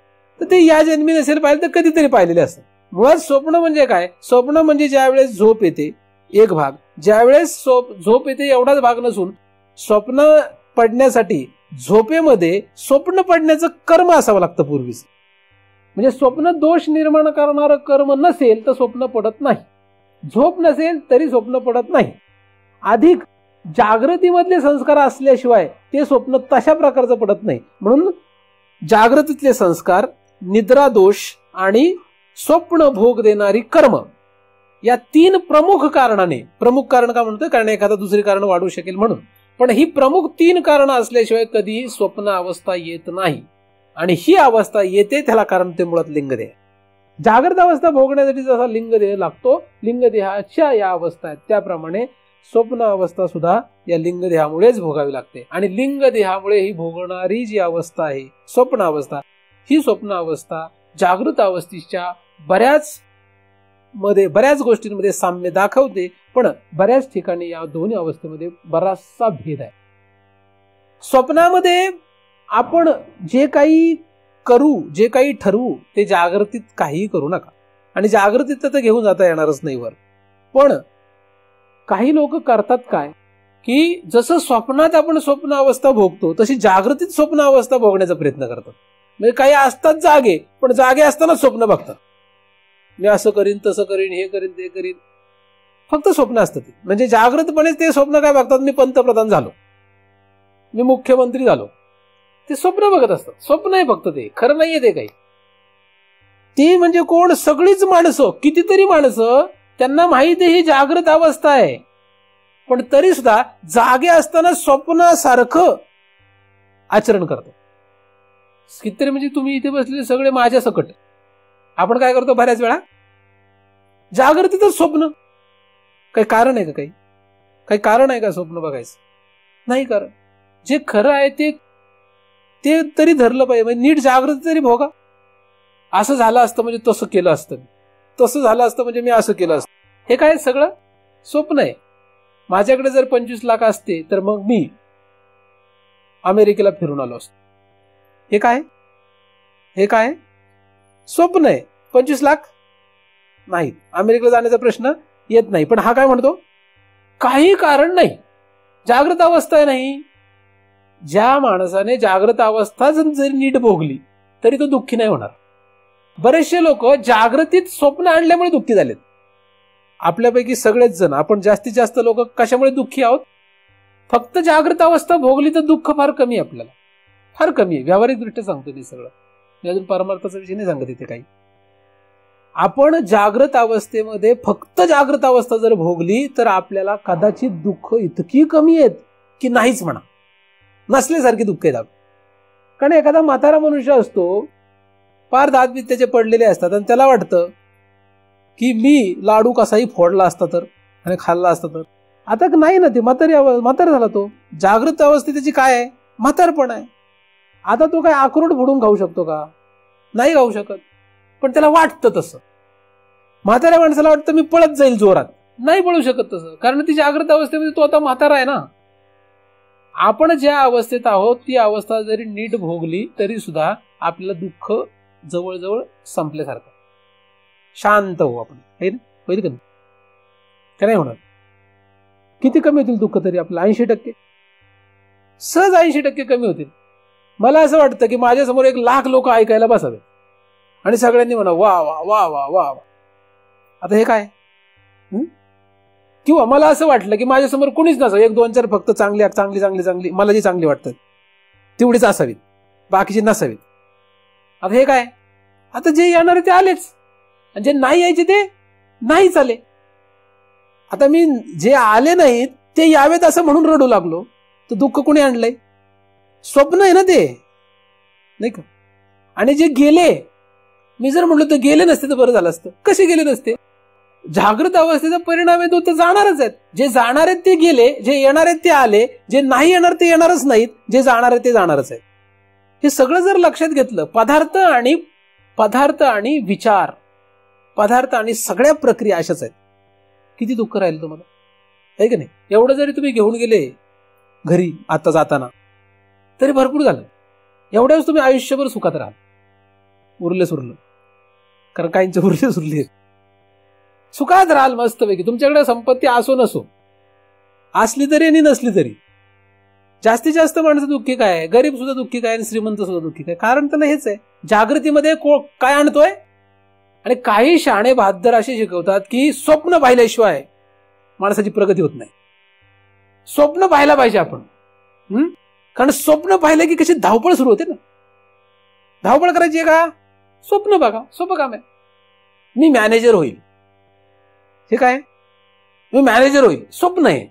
तर ते या जन्मी नसेल पाहिले तर कधीतरी पाहिलेले असतात. मुळात स्वप्न म्हणजे काय? स्वप्न म्हणजे ज्या वेळेस झोप येते एक भाग, ज्यावेळेस झोप येते एवढाच भाग नसून स्वप्न पडण्यासाठी झोपेमध्ये स्वप्न पडण्याचं कर्म असावं लागतं पूर्वीच. म्हणजे स्वप्न दोष निर्माण करणारं कर्म नसेल तर स्वप्न पडत नाही. झोप नसेल तरी स्वप्न पडत नाही. अधिक जागृतीमधले संस्कार असल्याशिवाय ते स्वप्न तशा प्रकारचं पडत नाही. म्हणून जागृतीतले संस्कार, निद्रा दोष आणि स्वप्न भोग देणारी कर्म या तीन प्रमुख कारणाने, प्रमुख कारण का म्हणतोय? कारण एखादा दुसरी कारण वाढू शकेल म्हणून, पण ही प्रमुख तीन कारण असल्याशिवाय कधीही स्वप्न अवस्था येत नाही. आणि ही अवस्था येते त्याला कारण ते मुळात लिंगदेह. जागृत अवस्था भोगण्यासाठी जसा लिंगदेह लागतो, लिंगदेहाच्या या अवस्था आहेत त्याप्रमाणे स्वप्न अवस्था सुद्धा या लिंगदेहामुळेच भोगावी लागते. आणि लिंगदेहामुळे ही भोगणारी जी अवस्था आहे स्वप्न अवस्था, ही स्वप्न अवस्था जागृत अवस्थेच्या बऱ्याच गोष्टींमध्ये साम्य दाखवते, पण बऱ्याच ठिकाणी या दोन्ही अवस्थेमध्ये बराचसा भेद आहे. स्वप्नामध्ये आपण जे काही करू, जे काही ठरवू ते जागृतीत काहीही करू नका. आणि जागृतीत तर घेऊन जाता येणारच नाही वर. पण काही लोक करतात काय की जसं स्वप्नात आपण स्वप्न अवस्था भोगतो तशी जागृतीत स्वप्न अवस्था भोगण्याचा प्रयत्न करतात. म्हणजे काही असतात जागे, पण जागे असताना स्वप्न बघतात. मी असं करीन, तसं करीन, हे करीन, ते करीन, फक्त स्वप्न असतं ते. म्हणजे जागृतपणे ते स्वप्न काय बघतात? मी पंतप्रधान झालो, मी मुख्यमंत्री झालो, ते स्वप्न बघत असतात. स्वप्न आहे फक्त, ते खरं नाहीये ते काही. ती म्हणजे कोण? सगळीच माणसं, कितीतरी माणसं, त्यांना माहिती ही जागृत अवस्था आहे, पण तरी सुद्धा जागे असताना स्वप्नासारखं आचरण करतात. कितीतरी म्हणजे तुम्ही इथे बसलेले सगळे माझ्या सकट. आपण काय करतो बऱ्याच वेळा? जागृतीतच स्वप्न. काही कारण आहे का? काही कारण आहे का स्वप्न बघायचं? नाही कारण. जे खरं आहे ते तरी धरलं पाहिजे. म्हणजे नीट जागृती तरी भोगा. असं झालं असतं म्हणजे तसं केलं असतं, तसं झालं असतं म्हणजे मी असं केलं असतं. हे काय सगळं स्वप्न आहे. माझ्याकडे जर 25 लाख असते तर मग मी अमेरिकेला फिरून आलो असतो. हे काय स्वप्न आहे. 25 लाख नाही, अमेरिकेला जाण्याचा प्रश्न येत नाही. पण हा काय म्हणतो? काही कारण नाही, जागृत अवस्था नाही. ज्या माणसाने जागृत अवस्था जरी नीट भोगली तरी तो दुःखी नाही होणार. बरेचसे लोक जागृतीत स्वप्न आणल्यामुळे दुःखी झालेत. आपल्यापैकी सगळेच जण, आपण जास्तीत जास्त लोक कशामुळे दुःखी आहोत? फक्त जागृत अवस्था भोगली तर दुःख फार कमी आहे, आपल्याला फार कमी आहे. व्यावहारिक दृष्ट्या सांगतो ते सगळं. मी अजून परमार्थाचा विषय नाही सांगत इथे काही. आपण जागृत अवस्थेमध्ये फक्त जागृत अवस्था जर भोगली तर आपल्याला कदाचित दुःख इतकी कमी आहेत की नाहीच म्हणा, नसल्यासारखी दुःख आहेत. कारण एखादा म्हातारा मनुष्य असतो, फार दात त्याचे पडलेले असतात आणि त्याला वाटतं की मी लाडू कसाही फोडला असता तर आणि खाल्ला असता तर. आता नाही ना, ते म्हातारा झाला. तो जागृत अवस्थेत त्याची काय आहे? म्हातारपण आहे. आता तो काय अक्रोड फोडून खाऊ शकतो का? नाही खाऊ शकत. पण त्याला वाटतं तसं. म्हाताऱ्या माणसाला वाटतं मी पळत जाईल जोरात, नाही पळू शकत तसं, कारण ती जागृत अवस्थेमध्ये तो आता म्हातारा आहे ना. आपण ज्या अवस्थेत आहोत ती अवस्था जरी नीट भोगली तरी सुद्धा आपल्याला दुःख जवळजवळ संपल्यासारखं, शांत होऊ आपण. होईल का नाही होणार? किती कमी होतील दुःख तरी आपलं? 80%, सहज 80% कमी होतील. मला असं वाटतं की माझ्यासमोर 1,00,000 लोक ऐकायला बसावे आणि सगळ्यांनी म्हणा वा वा वा वा वा. आता हे काय? किंवा मला असं वाटलं की माझ्यासमोर कोणीच नसावं, 1, 2, 4 फक्त चांगली मला जी चांगली वाटतात तेवढीच असावीत, बाकीची नसावीत. आता हे काय? आता जे येणारे ते आलेच आणि जे नाही यायचे ते नाहीच आले. आता मी जे आले नाहीत ते यावेत असं म्हणून रडू लागलो, तर दुःख कोणी आणलंय? स्वप्न आहे ना ते, नाही का? आणि जे गेले, मी जर म्हणलो तर गेले नसते तर बरं झालं असतं. कसे गेले नसते? जागृत अवस्थेचा परिणाम आहे तो, तर जाणारच आहेत. जे जाणार आहेत ते गेले, जे येणार आहेत ते आले, जे नाही येणार ते येणारच नाहीत, जे जाणार आहेत ते जाणारच आहेत. हे सगळं जर लक्षात घेतलं, पदार्थ आणि विचार, पदार्थ आणि सगळ्या प्रक्रिया अशाच आहेत. किती दुःख राहील तुम्हाला, आहे की नाही? एवढं जरी तुम्ही घेऊन गेले घरी आता जाताना तरी भरपूर झालं. एवढ्याच तुम्ही आयुष्यभर सुखात राहाल, उरले सुरलं. कारण काहींचे उरले सुरले. सुखात राहाल मस्तपैकी. तुमच्याकडे संपत्ती असो नसो, असली तरी आणि नसली तरी. जास्तीत जास्त माणसं दुःखी काय आहे? गरीब सुद्धा दुःखी काय आणि श्रीमंत सुद्धा दुःखी काय? कारण त्याला हेच आहे, जागृतीमध्ये काय आणतोय. आणि काही शाणे बहादर असे शिकवतात की स्वप्न पाहिल्याशिवाय माणसाची प्रगती होत नाही. स्वप्न पाहायला पाहिजे आपण. कारण स्वप्न पाहिलं की कशी धावपळ सुरू होते ना. धावपळ करायची आहे का? स्वप्न बघा, सोपं काम आहे. मी मॅनेजर होईल, हे काय? मी मॅनेजर होईल, स्वप्न आहे.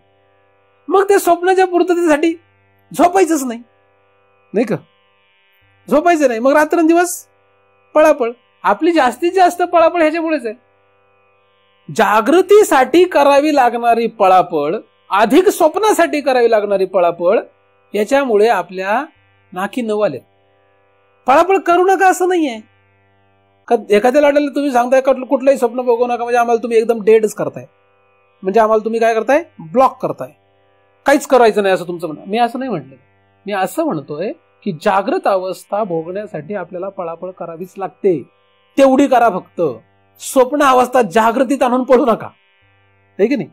मग त्या स्वप्नाच्या पूर्ततेसाठी झोपायचंच नाही, नाही का? झोपायचं नाही. मग रात्रंदिवस पळापळ. आपली जास्तीत जास्त पळापळ ह्याच्यामुळेच आहे. जागृतीसाठी करावी लागणारी पळापळ अधिक स्वप्नासाठी करावी लागणारी पळापळ, याच्यामुळे आपल्या नाकी नऊ आले. पळापळ करू नका असं नाहीये. एखाद्या लाटाला तुम्ही सांगताय कुठलंही स्वप्न बघू नका, म्हणजे आम्हाला तुम्ही एकदम डेडच करताय. म्हणजे आम्हाला तुम्ही काय करताय? ब्लॉक करताय. काहीच करायचं नाही असं तुमचं म्हणणं. मी असं नाही म्हटलं. मी असं म्हणतोय की जागृत अवस्था भोगण्यासाठी आपल्याला पळापळ करावीच लागते. तेवढी करा फक्त. स्वप्न अवस्था जागृतीत आणून पडू नका, है की नाही?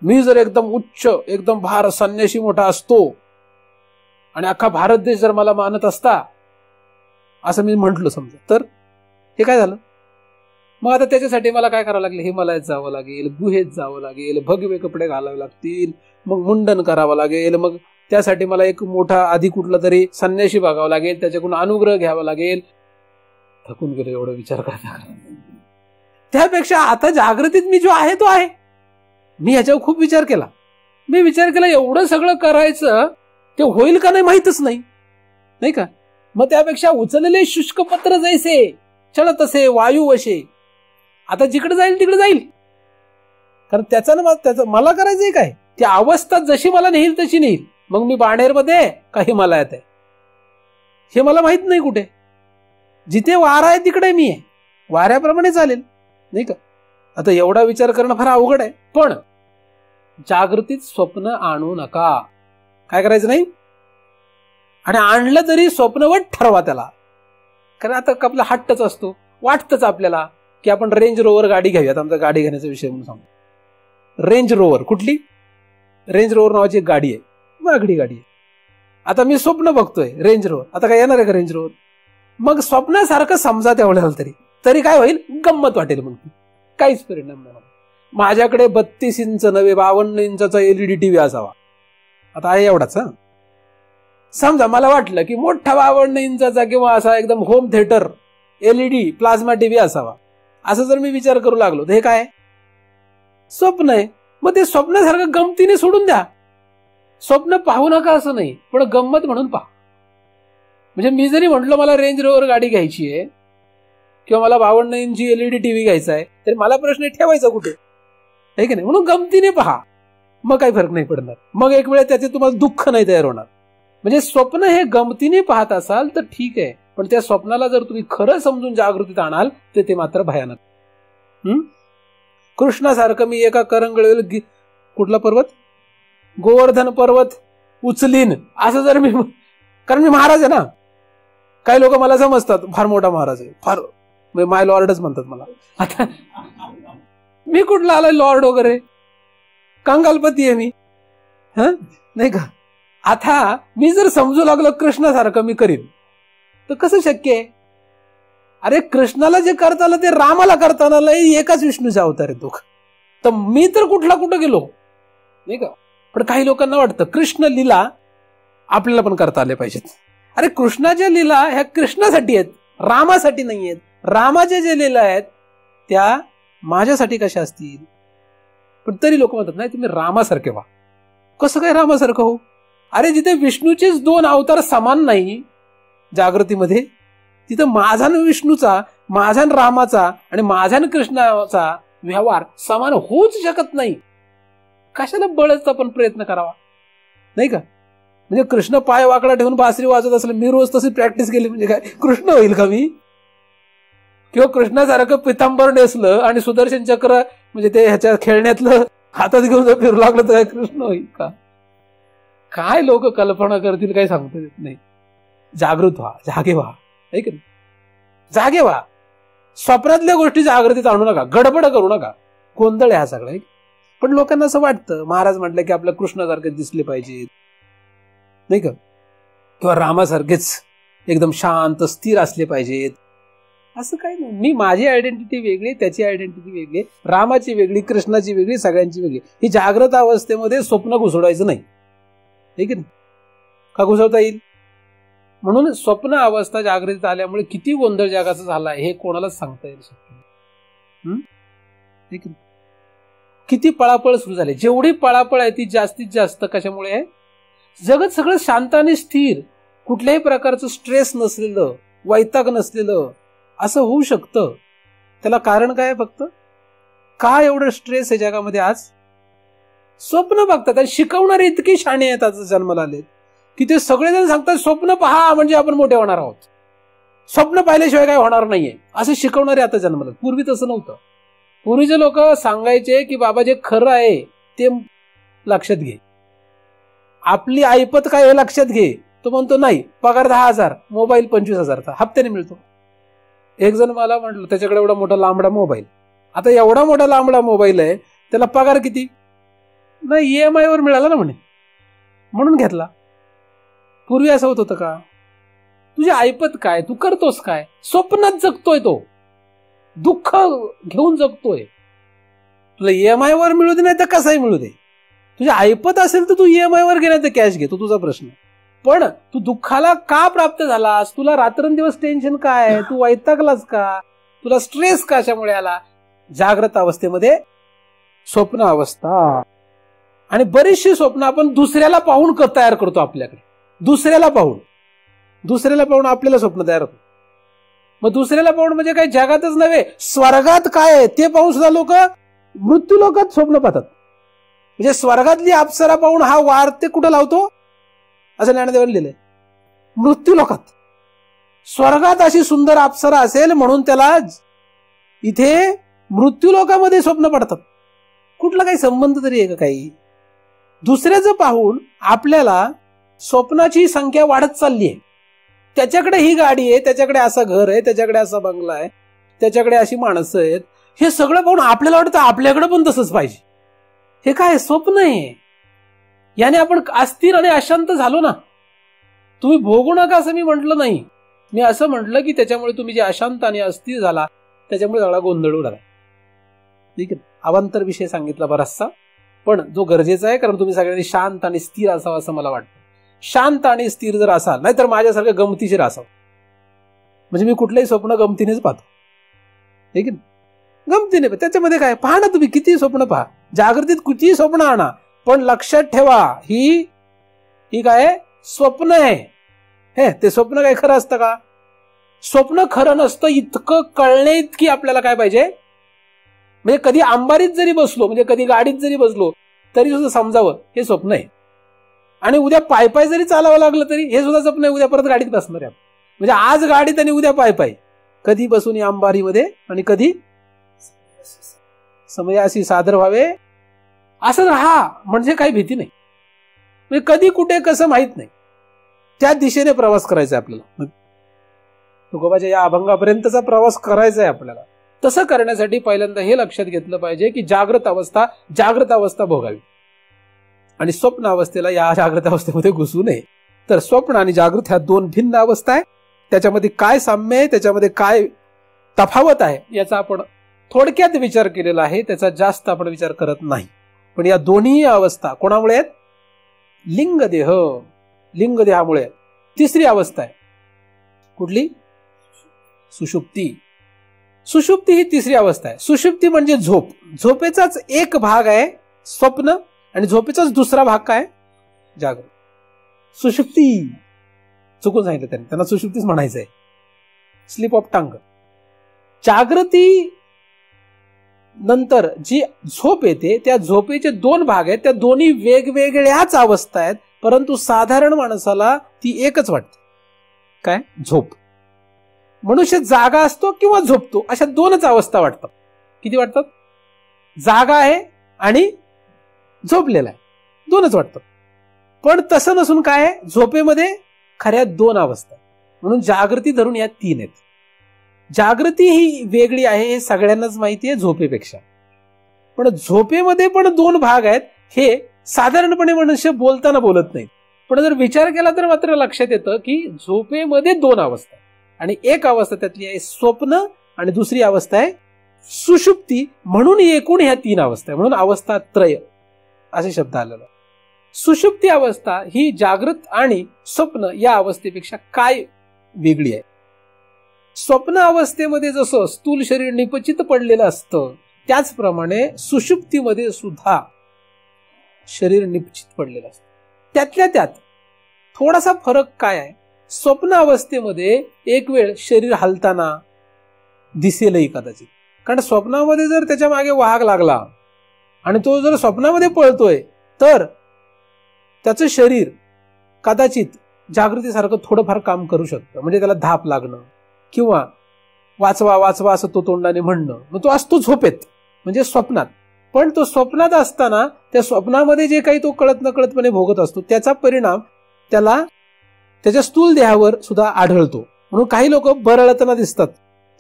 मी जर एकदम उच्च, एकदम भारत संन्यासी मोठा असतो आणि अख्खा भारत देश जर मला मानत असता, असं मी म्हंटलो समजा, तर हे काय झालं? मग आता त्याच्यासाठी मला काय करावं लागलं? हिमालयात जावं लागेल, गुहेत जावं लागेल, भगवे कपडे घालावे लागतील, मग मुंडन करावं लागेल, मग त्यासाठी मला एक मोठा आधी कुठला तरी संन्यासी बघावं लागेल, त्याच्याकडून अनुग्रह घ्यावा लागेल. थकून गेलो एवढं विचार करता. त्यापेक्षा आता जागृतीत मी जो आहे तो आहे. मी ह्याच्यावर खूप विचार केला. मी विचार केला एवढं सगळं करायचं ते होईल का नाही माहीतच नाही, नाही का? मग त्यापेक्षा उचलले शुष्क पत्र जैसे चढत असे वायू वशे, आता जिकडे जाईल तिकडे जाईल. कारण त्याचं मला करायचंय काय? ती अवस्था जशी मला नेईल तशी नेईल. मग मी बाणेरमध्ये का हिमालयात आहे हे मला माहित नाही. कुठे जिथे वारा आहे तिकडे मी आहे, वाऱ्याप्रमाणे चालेल, नाही का? आता एवढा विचार करणं फार अवघड आहे. पण जागृतीत स्वप्न आणू नका. काय करायचं नाही? आणि आणलं तरी स्वप्नवत ठरवा त्याला. कारण आता आपला हट्टच असतो, वाटतच आपल्याला की आपण रेंज रोवर गाडी घ्यावीयात. आमचा गाडी घेण्याचा विषय म्हणून सांगतो. रेंज रोवर, कुठली? रेंज रोवर नावाची एक गाडी आहे, महागडी गाडी आहे. आता मी स्वप्न बघतोय रेंज रोवर. आता काय येणार आहे का रेंज रोवर? मग स्वप्नासारखं समजा तेवढ्याला तरी काय होईल? गंमत वाटेल. मग काहीच परिणाम नाही. माझ्याकडे 32 इंच नव्हे 52 इंचाचा एलईडी टीव्ही असावा. आता आहे एवढाच. समजा मला वाटलं की मोठा 52 इंचाचा किंवा असा एकदम home theatre LED plasma TV असावा, असं जर मी विचार करू लागलो तर हे काय? स्वप्न आहे. मग ते स्वप्नासारखं गमतीने सोडून द्या. स्वप्न पाहू नका असं नाही, पण गंमत म्हणून पहा. म्हणजे मी जरी म्हटलं मला रेंज रोवर गाडी घ्यायची आहे किंवा मला 52 इंची एलईडी टीव्ही घ्यायचा आहे, तर मला प्रश्न ठेवायचा कुठे, आहे की नाही? म्हणून गमतीने पहा, मग काही फरक नाही पडणार. मग एक वेळ त्याचे तुम्हाला दुःख नाही तयार होणार. म्हणजे स्वप्न हे गमतीने पाहत असाल तर ठीक आहे, पण त्या स्वप्नाला जर तुम्ही खरं समजून जागृतीत आणाल तर ते मात्र भयानक. कृष्णासारखं मी एका करंगळीवर कुठला पर्वत, गोवर्धन पर्वत उचलीन असं जर मी, कारण मी महाराज आहे ना. काही लोक मला समजतात फार मोठा महाराज आहे, फार माय लॉर्डच म्हणतात मला. आता मी कुठला आलोय लॉर्ड वगैरे? कंगालपती आहे मी, नाही का? आता मी जर समजू लागलो कृष्णासारखं मी करीन तर कसं शक्य आहे? अरे कृष्णाला जे करता आलं ते रामाला करताना एकाच विष्णूचा अवतार आहे तो. तर मी तर कुठं गेलो, नाही का? पण काही लोकांना वाटतं कृष्ण लीला आपल्याला पण करता आले पाहिजेत. अरे कृष्णाच्या लीला ह्या कृष्णासाठी आहेत, रामासाठी नाही आहेत. रामाच्या ज्या लीला आहेत त्या माझ्यासाठी कशा असतील? पण तरी लोक म्हणतात नाही तुम्ही रामासारखे व्हा. कसं काय रामासारखं हो? अरे जिथे विष्णूचेच 2 अवतार समान नाही जागृतीमध्ये, तिथं माझा न विष्णूचा, माझा न रामाचा आणि माझा न कृष्णाचा व्यवहार समान होऊच शकत नाही. कशाला बळच आपण प्रयत्न करावा, नाही का? म्हणजे कृष्ण पाय वाकडा ठेवून बासरी वाजवत असलं, मी रोज तशी प्रॅक्टिस केली म्हणजे काय कृष्ण होईल का मी? किंवा कृष्णासारखं पितांबर नेसलं आणि सुदर्शन चक्र म्हणजे ते ह्याच्या खेळण्यातलं हातात घेऊन जर फिरू लागलं तर काय कृष्ण होईल का? काय लोक कल्पना करतील काही सांगता येत नाही. जागृत व्हा, जागे व्हा, नाही का? जागे व्हा. स्वप्नातल्या गोष्टी जागृतीत आणू नका, गडबड करू नका. गोंधळ आहे हा सगळा. पण लोकांना असं वाटतं महाराज म्हटलं की आपल्या कृष्णासारखे दिसले पाहिजेत, नाही का? किंवा रामासारखेच एकदम शांत स्थिर असले पाहिजेत. असं काही नाही. मी माझी आयडेंटिटी वेगळी, त्याची आयडेंटिटी वेगळी, रामाची वेगळी, कृष्णाची वेगळी, सगळ्यांची वेगळी. ही जागृत अवस्थेमध्ये स्वप्न घुसवायचं नाही, ठीक आहे? का घुसवता येईल? म्हणून स्वप्न अवस्था जागृतीत आल्यामुळे किती गोंधळ जगाचा झाला हे कोणालाच सांगता येईल शक्य, ठीक आहे? किती पळापळ सुरू झाली. जेवढी पळापळ आहे ती जास्तीत जास्त कशामुळे आहे? जगत सगळं शांत आणि स्थिर, कुठल्याही प्रकारचं स्ट्रेस नसलेलं, वैताग नसलेलं असं होऊ शकतं. त्याला कारण काय आहे? फक्त का एवढं स्ट्रेस आहे जगामध्ये आज? स्वप्न बघतात. आणि शिकवणारे इतके शाणे आहेत आज जन्माला आले की ते सगळेजण सांगतात स्वप्न पहा म्हणजे आपण मोठे होणार आहोत, स्वप्न पाहिल्याशिवाय काय होणार नाहीये असं शिकवणारे आता जन्माला. पूर्वी तसं नव्हतं. पूर्वीचे लोक सांगायचे की बाबा जे खरं आहे ते लक्षात घे, आपली ऐपत काय हे लक्षात घे. तो म्हणतो नाही, पगार 10,000, मोबाईल 25,000चा हप्त्याने मिळतो. एक जण मला म्हटलं त्याच्याकडे एवढा मोठा लांबडा मोबाईल. आता एवढा मोठा लांबडा मोबाईल आहे, त्याला पगार किती? नाही, EMI वर मिळाला ना म्हणे, म्हणून घेतला. पूर्वी असं होत होतं का? तुझी ऐपत काय, तू करतोस काय? स्वप्नात जगतोय तो, दुःख घेऊन जगतोय. तुला EMI वर मिळू दे नाही तर कसाही मिळू दे, तुझी ऐपत असेल तर तू EMI वर घे नाही तर कॅश घे, तो तुझा प्रश्न. पण तू दुःखाला का प्राप्त झालास? तुला रात्रंदिवस टेन्शन काय? तू वैतागलास का? तुला स्ट्रेस कशामुळे आला? जागृत अवस्थेमध्ये स्वप्न अवस्था. आणि बरीचशी स्वप्न आपण दुसऱ्याला पाहून तयार करतो आपल्याकडे. दुसऱ्याला पाहून आपल्याला स्वप्न तयार होतं. मग दुसऱ्याला पाहून म्हणजे काही जगातच नव्हे, स्वर्गात काय आहे ते पाहून सुद्धा लोक मृत्यू लोकात स्वप्न पाहतात. म्हणजे स्वर्गातली अप्सरा पाहून हा वार ते कुठं लावतो असं ज्ञानदेवाने लिहिलंय, मृत्यू लोकात. स्वर्गात अशी सुंदर अप्सरा असेल म्हणून त्याला इथे मृत्यू लोकामध्ये स्वप्न पडतात. कुठला काही संबंध तरी आहे का काही? दुसऱ्याचं पाहून आपल्याला स्वप्नाची संख्या वाढत चालली आहे. त्याच्याकडे ही गाडी आहे, त्याच्याकडे असं घर आहे, त्याच्याकडे असा बंगला आहे, त्याच्याकडे अशी माणसं आहेत. हे सगळं पाहून आपल्याला वाटतं आपल्याकडे पण तसंच पाहिजे. हे काय स्वप्न आहे? याने आपण अस्थिर आणि अशांत झालो ना. तुम्ही भोगू नका असं मी म्हटलं नाही. मी असं म्हटलं की त्याच्यामुळे तुम्ही जे अशांत आणि अस्थिर झाला त्याच्यामुळे सगळा गोंधळ उडाला. ठीक आहे, अवांतर विषय सांगितला बराचसा, पण जो गरजेचा आहे, कारण तुम्ही सगळ्यांनी शांत आणि स्थिर असावं असं मला वाटतं. शांत आणि स्थिर जर असाल, नाहीतर माझ्यासारखं गमतीशीर असावं. म्हणजे मी कुठलंही स्वप्न गमतीनेच पाहतो, ठीक आहे, गमतीने. त्याच्यामध्ये काय पहा ना, तुम्ही किती स्वप्न पहा, जागृतीत किती स्वप्न आणा, पण लक्षात ठेवा ही काय स्वप्न आहे. हे ते स्वप्न काय खरं असतं का? स्वप्न खरं नसतं इतकं कळणे इतकी आपल्याला काय पाहिजे, म्हणजे कधी अंबारीत जरी बसलो, म्हणजे कधी गाडीत जरी बसलो तरी सुद्धा समजावं हे स्वप्न आहे. आणि उद्या पायपाय जरी चालावं लागलं तरी हे सुद्धा स्वप्न आहे, उद्या परत गाडीत बसणार आहे. म्हणजे आज गाडीत आणि उद्या पायपाय, कधी बसून या अंबारीमध्ये आणि कधी समयाशी सादर व्हावे असं राहा. म्हणजे काही भीती नाही, म्हणजे कधी कुठे कसं माहित नाही, त्या दिशेने प्रवास करायचा आपल्याला. तुकोबाच्या या अभंगापर्यंतचा प्रवास करायचा आहे आपल्याला. तसं करण्यासाठी पहिल्यांदा हे लक्षात घेतलं पाहिजे की जागृत अवस्था भोगावी आणि स्वप्न अवस्थेला या जागृत अवस्थेमध्ये घुसू नये. तर स्वप्न आणि जागृत ह्या दोन भिन्न अवस्था आहे. त्याच्यामध्ये काय साम्य आहे, त्याच्यामध्ये काय तफावत आहे याचा आपण थोडक्यात विचार केलेला आहे, त्याचा जास्त आपण विचार करत नाही. पण या दोन्ही अवस्था कोणामुळे आहेत? लिंगदेहामुळे. तिसरी अवस्था आहे कुठली? सुषुप्ती. सुषुप्ती ही तिसरी अवस्था आहे. सुषुप्ती म्हणजे झोप. झोपेचाच एक भाग आहे स्वप्न आणि झोपेचाच दुसरा भाग काय? जागृत. सुषुप्ती चुकून सांगितलं त्यांना सुषुप्तीच म्हणायचंय. Slip of tongue. जागृती नंतर जी झोप येते त्या झोपेचे दोन भाग आहेत. त्या दोन्ही वेगवेगळ्याच अवस्था आहेत, परंतु साधारण माणसाला ती एकच वाटते. काय? झोप. मनुष्य जागा असतो किंवा झोपतो अशा दोनच अवस्था वाटतात. किती वाटतात? जागा आहे आणि झोपलेला आहे, दोनच वाटतात. पण तसं नसून काय आहे, झोपेमध्ये खऱ्या दोन अवस्था. म्हणून जागृती धरून या तीन आहेत. जागृती ही वेगळी आहे हे सगळ्यांनाच माहिती आहे झोपेपेक्षा. पण झोपेमध्ये पण दोन भाग आहेत हे साधारणपणे मनुष्य बोलताना बोलत नाहीत. पण जर विचार केला तर मात्र लक्षात येतं की झोपेमध्ये दोन अवस्था आणि एक अवस्था त्यातली आहे स्वप्न आणि दुसरी अवस्था आहे सुषुप्ती. म्हणून एकूण ह्या तीन अवस्था आहे. म्हणून अवस्था त्रय असे शब्द आलेला. सुषुप्ती अवस्था ही जागृत आणि स्वप्न या अवस्थेपेक्षा काय वेगळी आहे? स्वप्न अवस्थेमध्ये जसं स्थूल शरीर निपचित पडलेलं असतं त्याचप्रमाणे सुषुप्तीमध्ये सुद्धा शरीर निपचित पडलेलं असतं. त्यातल्या त्यात थोडासा फरक काय आहे? स्वप्न अवस्थेमध्ये एक वेळ शरीर हलताना दिसेलही कदाचित. कारण स्वप्नामध्ये जर त्याच्या मागे वाघ लागला आणि तो जर स्वप्नामध्ये पळतोय तर त्याचं शरीर कदाचित जागृतीसारखं थोडंफार काम करू शकतं. म्हणजे त्याला धाप लागणं किंवा वाचवा वाचवा असं तो तोंडाने म्हणणं. मग तो असतो झोपेत म्हणजे स्वप्नात. पण तो स्वप्नात असताना त्या स्वप्नामध्ये जे काही तो कळत नकळतपणे भोगत असतो त्याचा परिणाम त्याला त्याच्या स्थूल देहावर सुद्धा आढळतो. म्हणून काही लोक बरळताना दिसतात.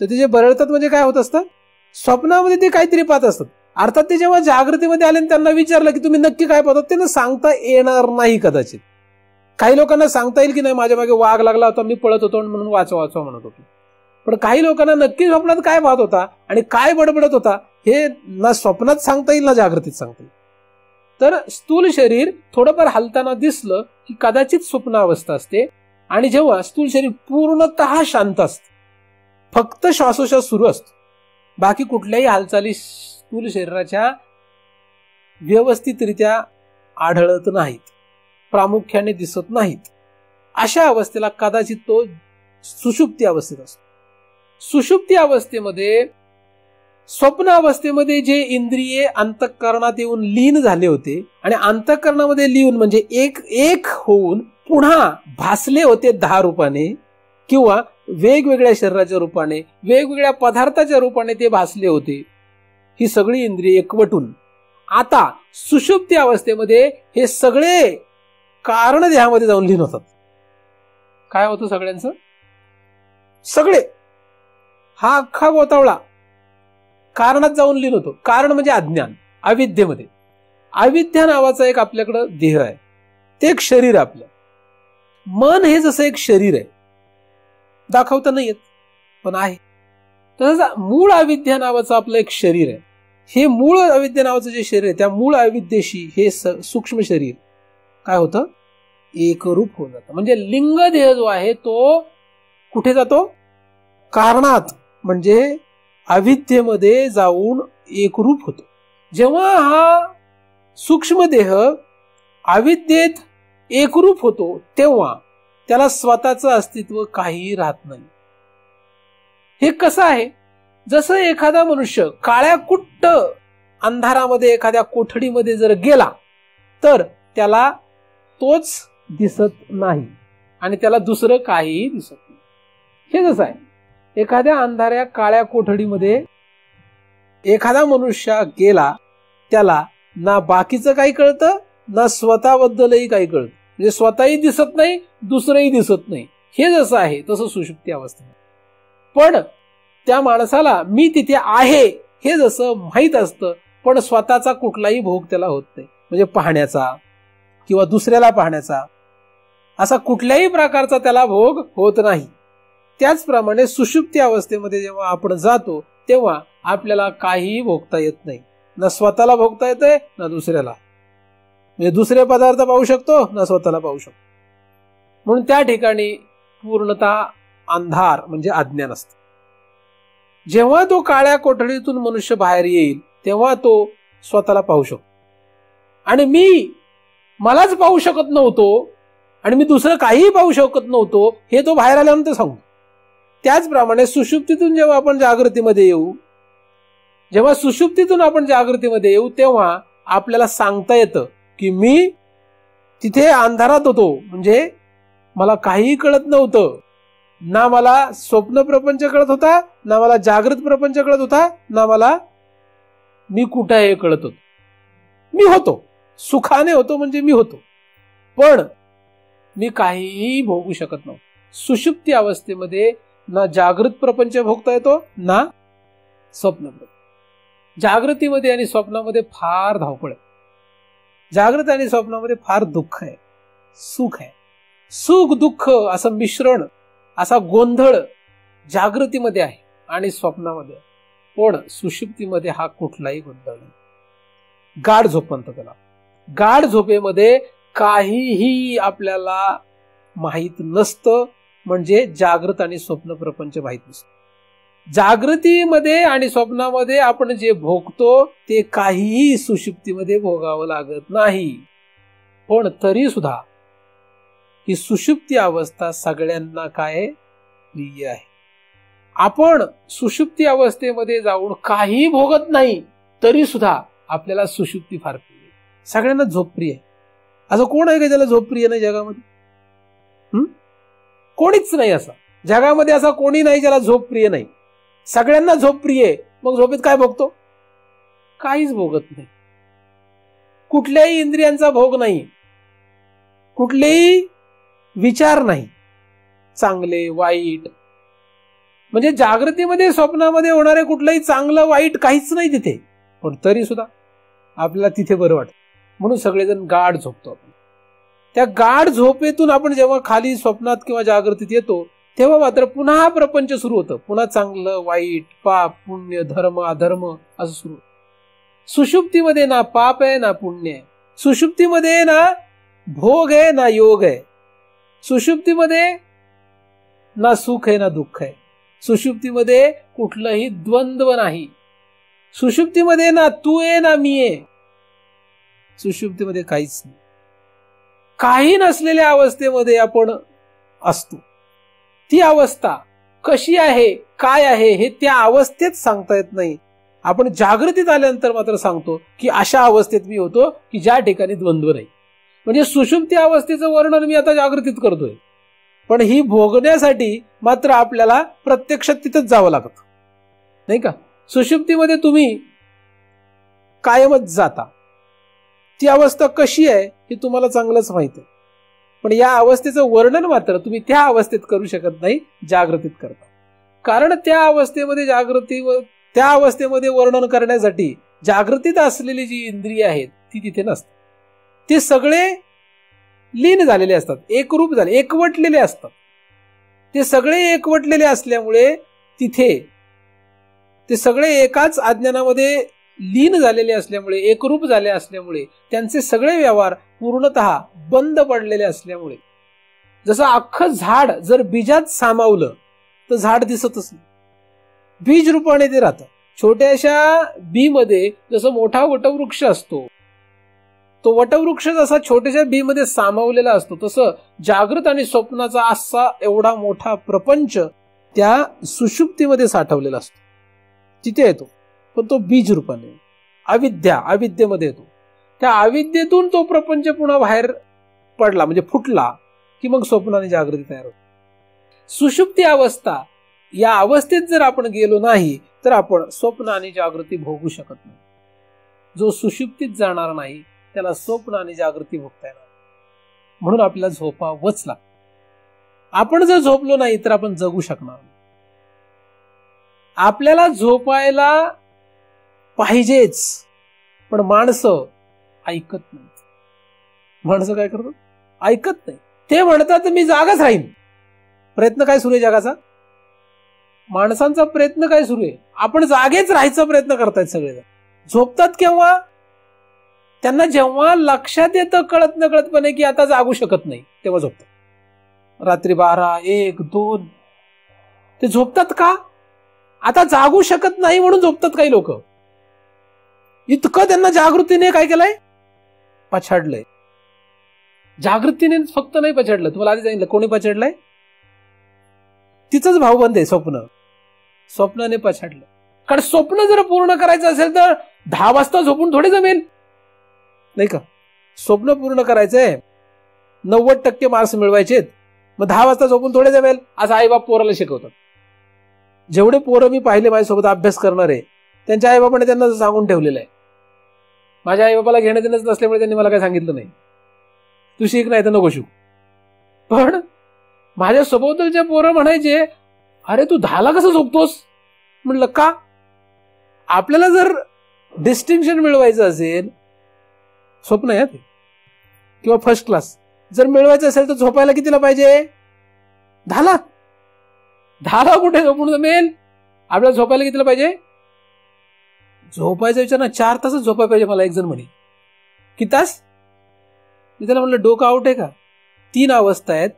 तर ते जे बरळतात म्हणजे काय होत असतं? स्वप्नामध्ये ते काहीतरी पाहत असतात. अर्थात ते जेव्हा जागृतीमध्ये आले आणि त्यांना विचारलं की तुम्ही नक्की काय पाहतात त्यांना सांगता येणार नाही कदाचित. काही लोकांना सांगता येईल की नाही माझ्या मागे वाघ लागला होता मी पळत होतो म्हणून वाचवा वाचवा म्हणत होतो. पण काही लोकांना नक्की स्वप्नात काय पाहत होता आणि काय बडबडत होता हे ना स्वप्नात सांगता येईल ना जागृतीत सांगता येईल. तर स्थूल शरीर थोडंफार हलताना दिसलं की कदाचित स्वप्न अवस्था असते. आणि जेव्हा स्थूल शरीर पूर्णतः शांत असतं फक्त श्वासोश्वास सुरू असतो बाकी कुठल्याही हालचाली स्थूल शरीराच्या व्यवस्थितरित्या आढळत नाहीत, प्रामुख्याने दिसत नाहीत, अशा अवस्थेला कदाचित तो सुषुप्ती अवस्थेत असतो. सुषुप्ती अवस्थेमध्ये स्वप्न अवस्थेमध्ये जे इंद्रिये अंतःकरणात येऊन लीन झाले होते आणि अंतःकरणामध्ये लीन म्हणजे एक होऊन पुन्हा भासले होते 10 रूपाने किंवा वेगवेगळ्या शरीराच्या रूपाने वेगवेगळ्या पदार्थाच्या रूपाने ते भासले होते. ही सगळी इंद्रिये एकवटून आता सुषुप्ती अवस्थेमध्ये हे सगळे कारण देहामध्ये जाऊन लीन होतात. काय होतं सगळ्यांचं? सगळे हा अख्खा गोतावळा कारणात जाऊन लीन होतो. कारण म्हणजे अज्ञान. अविद्येमध्ये अविद्या नावाचा एक आपल्याकडं देह आहे. ते एक शरीर आहे आपलं. मन हे जसं एक शरीर आहे दाखवता नाही येत पण आहे. तसंच मूळ अविद्या नावाचं आपलं एक शरीर आहे. हे मूळ अविद्या नावाचं जे शरीर आहे त्या मूळ अविद्येशी हे सूक्ष्म शरीर काय होतं? एकरूप होऊन जातं. म्हणजे लिंग देह जो आहे तो कुठे जातो? कारणात म्हणजे अविद्येमध्ये जाऊन एकरूप होतो. जेव्हा हा सूक्ष्म देह अविद्येत एकरूप होतो तेव्हा त्याला स्वतःचं अस्तित्व काही राहत नाही. हे कसं आहे? जसं एखादा मनुष्य काळ्या कुट्ट अंधारामध्ये एखाद्या कोठडीमध्ये जर गेला तर त्याला तोच दिसत नाही आणि त्याला दुसरं काही दिसत नाही. हे जसं आहे एखाद्या अंधाऱ्या काळ्या कोठडीमध्ये एखादा मनुष्य गेला त्याला ना बाकीचं काही कळतं ना स्वतःबद्दलही काही कळतं. म्हणजे स्वतःही दिसत नाही दुसरंही दिसत नाही. हे जसं आहे तसं सुषुप्ती अवस्था. पण त्या माणसाला मी तिथे आहे हे जसं माहीत असतं पण स्वतःचा कुठलाही भोग त्याला होत नाही. म्हणजे पाहण्याचा किंवा दुसऱ्याला पाहण्याचा असा कुठल्याही प्रकारचा त्याला भोग होत नाही. त्याचप्रमाणे सुषुप्ती अवस्थेमध्ये जेव्हा आपण जातो तेव्हा आपल्याला काहीही भोगता येत नाही. ना स्वतःला भोगता येतंय ना दुसऱ्याला. म्हणजे दुसरे पदार्थ पाहू शकतो ना स्वतःला पाहू शकतो. म्हणून त्या ठिकाणी पूर्णतः अंधार म्हणजे अज्ञान असतं. जेव्हा तो काळ्या कोठडीतून मनुष्य बाहेर येईल तेव्हा तो स्वतःला पाहू शकतो. आणि मी मलाच पाहू शकत नव्हतो आणि मी दुसरं काहीही पाहू शकत नव्हतो हे तो बाहेर आल्यानंतर सांगतो. त्याचप्रमाणे सुषुप्तीतून जेव्हा आपण जागृतीमध्ये येऊ, जेव्हा सुषुप्तीतून आपण जागृतीमध्ये येऊ तेव्हा आपल्याला सांगता येतं की मी तिथे अंधारात होतो, म्हणजे मला काहीही कळत नव्हतं. ना मला स्वप्न प्रपंच कळत होता, ना मला जागृत प्रपंच कळत होता, ना मला मी कुठे आहे कळत होतो. मी होतो, सुखाने होतो, म्हणजे मी होतो, पण मी काहीही भोगू शकत नव्हतो. सुषुप्ती अवस्थेमध्ये ना जागृत प्रपंच भोगता येतो ना स्वप्न प्रपंच. जागृतीमध्ये आणि स्वप्नामध्ये फार धावपळ आहे. जागृत आणि स्वप्नामध्ये फार दुःख आहे, सुख आहे. सुख दुःख असं मिश्रण, असा गोंधळ जागृतीमध्ये आहे आणि स्वप्नामध्ये आहे. पण सुषुप्तीमध्ये हा कुठलाही गोंधळ नाही. गाढ झोप म्हणतात त्याला. गाढ झोपेमध्ये काहीही आपल्याला माहित नसतं, म्हणजे जागृत आणि स्वप्न प्रपंच माहित नसतं. जागृतीमध्ये आणि स्वप्नामध्ये आपण जे भोगतो ते काहीही सुषुप्तीमध्ये भोगावं लागत नाही. पण तरी सुद्धा ही सुषुप्ती अवस्था सगळ्यांना काय प्रिय आहे. आपण सुषुप्ती अवस्थेमध्ये जाऊन काही भोगत नाही तरी सुद्धा आपल्याला सुषुप्ती फार प्रिय आहे. सगळ्यांना झोप प्रिय आहे. असं कोण आहे का ज्याला झोप प्रिय नाही जगामध्ये? कोणीच नाही. असा जगामध्ये असा कोणी नाही ज्याला झोप प्रिय नाही. सगळ्यांना झोप प्रिय आहे. मग झोपेत काय भोगतो? काहीच भोगत नाही. कुठल्याही इंद्रियांचा भोग नाही, कुठलेही विचार नाही, चांगले वाईट, म्हणजे जागृतीमध्ये स्वप्नामध्ये होणारे कुठलंही चांगलं वाईट काहीच नाही तिथे. पण तरी सुद्धा आपल्याला तिथे बरं वाटतं, म्हणून सगळेजण गाढ झोपतो. आपण त्या गाढ झोपेतून आपण जेव्हा खाली स्वप्नात किंवा जागृतीत येतो तेव्हा मात्र पुन्हा प्रपंच सुरू होतं. पुन्हा चांगलं वाईट, पाप पुण्य, धर्म अधर्म असं सुरू होतं. सुषुप्तीमध्ये ना पाप आहे ना पुण्य आहे. सुषुप्तीमध्ये ना भोग आहे ना योग आहे. सुषुप्तीमध्ये ना सुख आहे ना दुःख आहे. सुषुप्तीमध्ये कुठलंही द्वंद्व नाही. सुषुप्तीमध्ये ना तू आहे ना मी आहे. सुषुप्तीमध्ये काहीच नाही. काही नसलेल्या अवस्थेमध्ये आपण असतो. ती अवस्था कशी आहे काय आहे हे त्या अवस्थेत सांगता येत नाही. आपण जागृतीत आल्यानंतर मात्र सांगतो की अशा अवस्थेत मी होतो की ज्या ठिकाणी द्वंद्व नाही. म्हणजे सुषुप्ती अवस्थेचं वर्णन मी आता जागृतीत करतोय, पण ही भोगण्यासाठी मात्र आपल्याला प्रत्यक्षात तिथंच जावं लागतं, नाही का? सुषुप्तीमध्ये तुम्ही कायमच जाता. ती अवस्था कशी आहे हे तुम्हाला चांगलंच माहिती आहे, पण या अवस्थेचं वर्णन मात्र तुम्ही त्या अवस्थेत करू शकत नाही, जागृतीत करता. कारण त्या अवस्थेमध्ये वर्णन करण्यासाठी जागृतीत असलेली जी इंद्रिय आहेत ती तिथे नसतात. ते सगळे लीन झालेले असतात, एकरूप झाले, एकवटलेले असतात. ते सगळे एकवटलेले असल्यामुळे तिथे ते सगळे एकाच अज्ञानामध्ये लीन झालेले असल्यामुळे, एकरूप झाले असल्यामुळे त्यांचे सगळे व्यवहार पूर्णतः बंद पडलेले असल्यामुळे, जसं अख्खं झाड जर बीजात सामावलं तर झाड दिसतच नाही, बीज रूपाने ते राहतं. छोट्याशा बी मध्ये जसं मोठा वटवृक्ष असतो, तो वटवृक्ष जसा छोट्याशा बी मध्ये सामावलेला असतो, तसं जागृत आणि स्वप्नाचा असा एवढा मोठा प्रपंच त्या सुषुप्तीमध्ये साठवलेला असतो. तिथे येतो, पण तो बीज रूपाने अविद्येमध्ये येतो. त्या अविद्येतून तो प्रपंच पुन्हा बाहेर पडला म्हणजे फुटला की मग स्वप्न आणि जागृती तयार होते. सुषुप्ती अवस्था, या अवस्थेत जर आपण गेलो नाही तर आपण स्वप्न आणि जागृती भोगू शकत नाही. जो सुषुप्तीत जाणार नाही त्याला स्वप्न आणि जागृती भोगता येणार. म्हणून आपल्याला झोपावंच लागतं. आपण जर झोपलो नाही तर आपण जगू शकणार नाही. आपल्याला झोपायला पाहिजेच, पण माणसं ऐकत नाही. माणसं काय करतात? ऐकत नाही. ते म्हणतात मी जागाच राहीन. प्रयत्न काय सुरू आहे जगाचा? माणसांचा प्रयत्न काय सुरू आहे? आपण जागेच राहायचा प्रयत्न करतायत सगळेजण. झोपतात केव्हा? त्यांना जेव्हा लक्षात येतं कळत न कळतपणे की आता जागू शकत नाही तेव्हा झोपतात. रात्री 12, 1, 2 ते झोपतात का? आता जागू शकत नाही म्हणून झोपतात काही लोक. इतकं त्यांना जागृतीने काय केलंय, पछाडलंय. जागृतीने फक्त नाही पछाडलं, तुम्हाला आधी सांगितलं कोणी पछाडलंय, तिचंच भावबंद आहे स्वप्न. स्वप्नाने पछाडलं. कारण स्वप्न जर पूर्ण करायचं असेल तर 10 वाजता झोपून थोडे जमेल, नाही का. स्वप्न पूर्ण करायचंय, 90% मार्क्स मिळवायचे, मग 10 वाजता झोपून थोडे जमेल, असं आईबाप पोराला शिकवतात. जेवढे पोरं मी पाहिले माझ्यासोबत अभ्यास करणारे, त्यांच्या आईबापाने त्यांना सांगून ठेवलेलं आहे. माझ्या आईबापाला घेणं देणंच नसल्यामुळे त्यांनी मला काय सांगितलं नाही, तू शिक नाही तर नको शिक. पण माझ्या सभोवतालच्या पोरं म्हणायचे, अरे तू 10ला कसं झोपतोस. म्हणलं का, आपल्याला जर डिस्टिंक्शन मिळवायचं असेल, स्वप्न आहे ते, किंवा फर्स्ट क्लास जर मिळवायचं असेल तर झोपायला कितीला पाहिजे, 10ला. 10ला कुठे झोपून जमेल, आपल्याला झोपायला कितीला पाहिजे. झोपायचा विचार ना, 4 तासच झोपायला पाहिजे. मला एक जण म्हणे, किती तास. मी त्याला म्हणलं डोकं आउट आहे का, 3 अवस्था आहेत,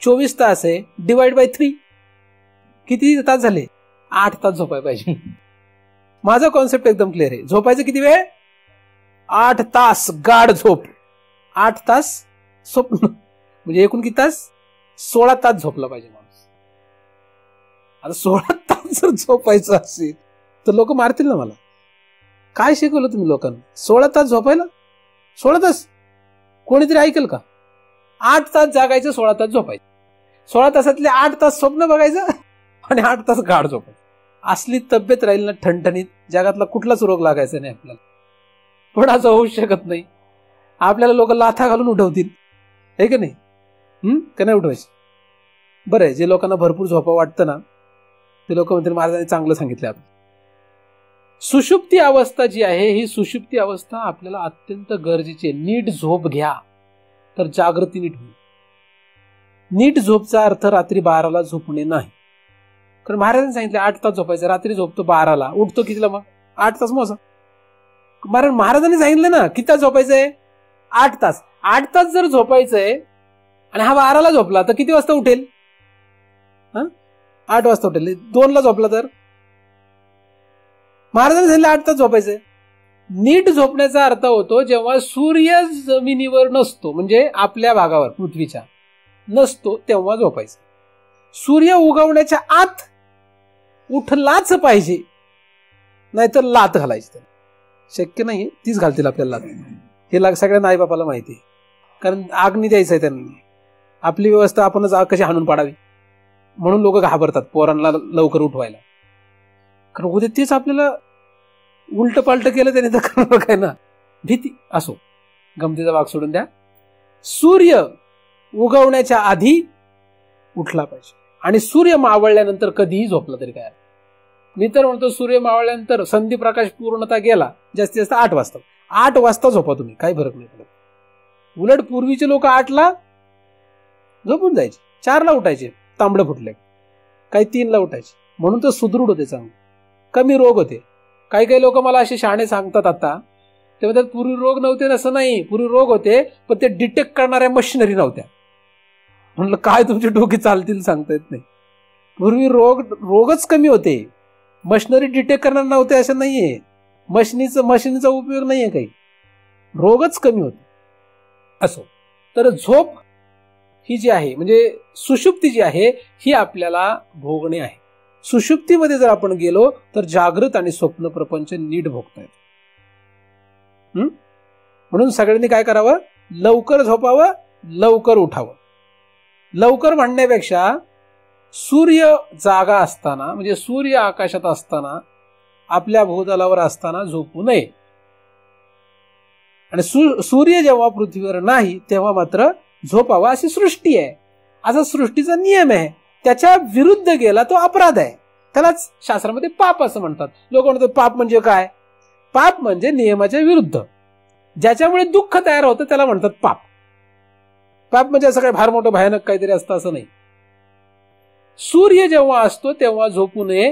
24 तास आहे, डिवाइड बाय 3, किती तास झाले, 8 तास झोपायला पाहिजे. माझा कॉन्सेप्ट एकदम क्लिअर आहे. झोपायचं किती वेळ, 8 तास गाढ झोप, 8 तास स्वप्न, म्हणजे एकूण किती तास, 16 तास झोपला पाहिजे माणूस. आता 16 तास जर झोपायचं असेल तर लोक मारतील ना मला. काय शिकवलं तुम्ही लोकांना, 16 तास झोपायला. 16 तास कोणीतरी ऐकेल का. 8 तास जागायचं, 16 तास झोपायचं. 16 तासातले 8 तास स्वप्न बघायचं आणि 8 तास गाढ झोपायचं. असली तब्येत राहील ना ठणठणीत, जगातला कुठलाच रोग लागायचा नाही आपल्याला. पण असं होऊ शकत नाही. आपल्याला लोक लाथा घालून उठवतील, हे की नाही, का नाही उठवायचं. बरं आहे, जे लोकांना भरपूर झोपा वाटतं ना, ते लोक म्हणतील महाराजांनी चांगलं सांगितलं. आपण सुषुप्ती अवस्था जी आहे, ही सुषुप्ती अवस्था आपल्याला अत्यंत गरजेची आहे. नीट झोप घ्या तर जागृती नीट होईल. नीट झोपचा अर्थ रात्री 12ला झोपणे नाही. कारण महाराजांनी सांगितलं 8 तास झोपायचं, रात्री झोपतो 12ला, उठतो कितीला मग, 8 तास मोजा. महाराजांनी सांगितलं ना किती तास झोपायचंय, 8 तास. 8 तास जर झोपायचंय आणि हा 12ला झोपला तर किती वाजता उठेल, 8 वाजता उठेल. 2ला झोपला तर, महाराजांनी सांगितलं 8 तास झोपायचंय. नीट झोपण्याचा अर्थ होतो जेव्हा सूर्य जमिनीवर नसतो, म्हणजे आपल्या भागावर पृथ्वीच्या नसतो, तेव्हा झोपायचं. सूर्य उगवण्याच्या आत उठलाच पाहिजे, नाहीतर लात घालायची. शक्य नाही, तीच घालतील आपल्याला लात. हे सगळ्यांना आई बापाला माहिती आहे. कारण आग नाही द्यायचंय त्यांना. आपली व्यवस्था आपणच आग कशी हाणून पाडावी म्हणून लोक घाबरतात पोरांना लवकर उठवायला. कारण उद्या तेच आपल्याला उलट पालट केलं त्याने तर काय ना, भीती. असो, गमतीचा भाग सोडून द्या. सूर्य उगवण्याच्या आधी उठला पाहिजे आणि सूर्य मावळल्यानंतर कधीही झोपला तरी काय. मी तर म्हणतो सूर्य मावळल्यानंतर संधी प्रकाश पूर्णता गेला, जास्तीत जास्त 8 वाजता. 8 वाजता झोपा तुम्ही, काही फरक नाही पडत. उलट पूर्वीचे लोक 8ला झोपून जायचे, 4ला उठायचे तांबडं फुटले, काही 3ला उठायचे. म्हणून तर सुदृढ होते, चांगले, कमी रोग होते. काही काही लोक मला असे शहाणे सांगतात आता, ते म्हणतात पूर्वी रोग नव्हते. असं नाही, पूर्वी रोग होते पण ते डिटेक्ट करणाऱ्या मशिनरी नव्हत्या. म्हणलं काय तुमचे डोके चालतील सांगता येत नाही. पूर्वी रोगच कमी होते, मशिनरी डिटेक्ट करणार नव्हते असं नाहीये. मशिनीचा उपयोग नाहीये, काही रोगच कमी होते. असो, तर झोप ही जी आहे, म्हणजे सुषुप्ती जी आहे, ही आपल्याला भोगणे आहे. सुषुप्तीमध्ये जर आपण गेलो तर जागृत आणि स्वप्न प्रपंच नीट भोगता येत. म्हणून सगळ्यांनी काय करावं, लवकर झोपावं, लवकर उठावं. लवकर म्हणण्यापेक्षा सूर्य जागा असताना, म्हणजे सूर्य आकाशात असताना, आपल्या भूतलावर असताना झोपू नये. आणि सूर्य जेव्हा पृथ्वीवर नाही तेव्हा मात्र झोपावा, अशी सृष्टी आहे. असा सृष्टीचा नियम आहे. त्याच्या विरुद्ध गेला तो अपराध आहे. त्यालाच शास्त्रामध्ये पाप असं म्हणतात. लोक म्हणतात पाप म्हणजे काय, पाप म्हणजे नियमाच्या विरुद्ध, ज्याच्यामुळे दुःख तयार होतं त्याला म्हणतात पाप. पाप म्हणजे असं काय फार मोठं भयानक काहीतरी असतं असं नाही. सूर्य जेव्हा असतो तेव्हा झोपू नये,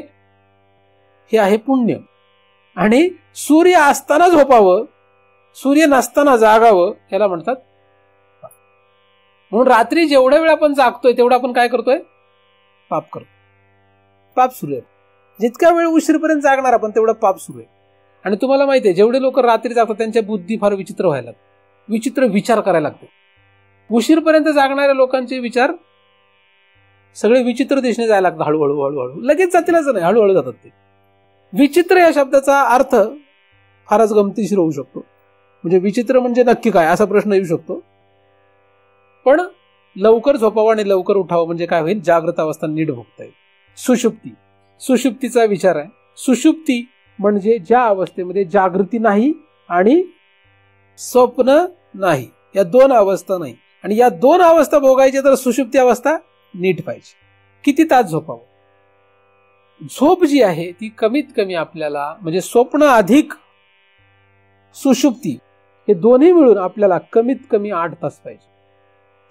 हे आहे पुण्य. आणि सूर्य असताना झोपावं, सूर्य नसताना जागावं, याला म्हणतात. म्हणून रात्री जेवढ्या वेळ आपण जागतोय तेवढं आपण काय करतोय, पाप करतो. पाप सूर्य. जितका वेळ उशीरपर्यंत जागणार आपण तेवढं पाप सुरू आहे. आणि तुम्हाला माहिती आहे, जेवढे लोक रात्री जागतात त्यांच्या बुद्धी फार विचित्र व्हायला लागते, विचित्र विचार करायला लागते. उशीरपर्यंत जागणाऱ्या लोकांचे विचार सगळे विचित्र दिशेने जायला लागतात, हळूहळू हळूहळू. लगेच जातील असं नाही, हळूहळू जातात ते. विचित्र या शब्दाचा अर्थ फारच गमतीशीर होऊ शकतो. म्हणजे विचित्र म्हणजे नक्की काय असा प्रश्न येऊ शकतो. पण लवकर झोपावं आणि लवकर उठावं म्हणजे काय होईल, जागृत अवस्था नीट भोगता येईल. सुषुप्ती, सुषुप्तीचा विचार आहे. सुषुप्ती म्हणजे ज्या अवस्थेमध्ये जागृती नाही आणि स्वप्न नाही, या दोन अवस्था नाही. आणि या दोन अवस्था भोगायच्या तर सुषुप्ती अवस्था नीट पाहिजे. किती तास झोपावं? झोप जी आहे ती कमीत कमी आपल्याला, म्हणजे स्वप्न अधिक सुषुप्ती हे दोन्ही मिळून आपल्याला कमीत कमी 8 तास पाहिजे.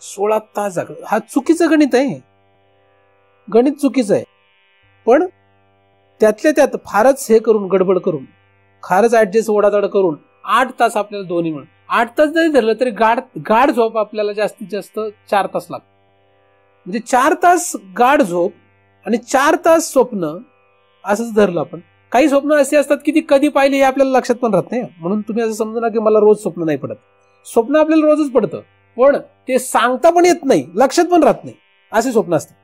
16 तास जाग, हा चुकीचं गणित आहे, गणित चुकीचं आहे. पण त्यातल्या त्यात फारच हे करून, गडबड करून, फारच ऍडजस्ट ओढाताड करून 8 तास आपल्याला दोन्ही मिळून, 8 तास जरी धरलं तरी गाढ झोप आपल्याला जास्तीत जास्त 4 तास लागतात. म्हणजे 4 तास गाढ झोप आणि 4 तास स्वप्न असंच धरलं आपण. काही स्वप्न असे असतात की ती कधी पाहिली हे आपल्याला लक्षात पण राहत नाही. म्हणून तुम्ही असं समजू ना की मला रोज स्वप्न नाही पडत. स्वप्न आपल्याला रोजच पडतं, पण ते सांगता पण येत नाही, लक्षात पण राहत नाही, असे स्वप्न असतात.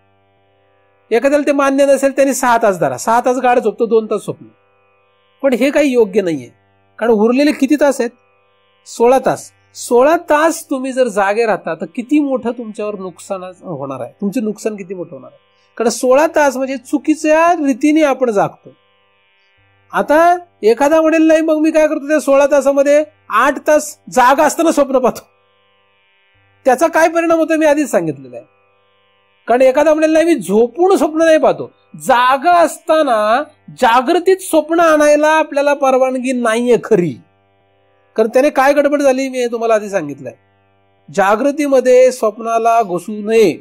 एखाद्याला ते मान्य नसेल त्यांनी 6 तास धरा, 6 तास गाढ झोपतो, 2 तास स्वप्न. पण हे काही योग्य नाहीये, कारण उरलेले किती तास आहेत? 16 तास. 16 तास तुम्ही जर जागे राहता तर किती मोठं तुमच्यावर नुकसान होणार आहे, तुमचे नुकसान किती मोठं होणार आहे. कारण 16 तास म्हणजे चुकीच्या रीतीने आपण जागतो. आता एखादा म्हणेल नाही मग मी काय करतो, त्या 16 तासामध्ये 8 तास जागा असताना स्वप्न पाहतो. त्याचा काय परिणाम होतो मी आधीच सांगितलेलं आहे. कारण एखादा म्हणेल नाही मी झोपून स्वप्न नाही पाहतो, जागा असताना जागृतीत स्वप्न आणायला आपल्याला परवानगी नाहीये खरी. कारण त्याने काय गडबड झाली मी तुम्हाला आधी सांगितलंय. जागृतीमध्ये स्वप्नाला घुसू नये,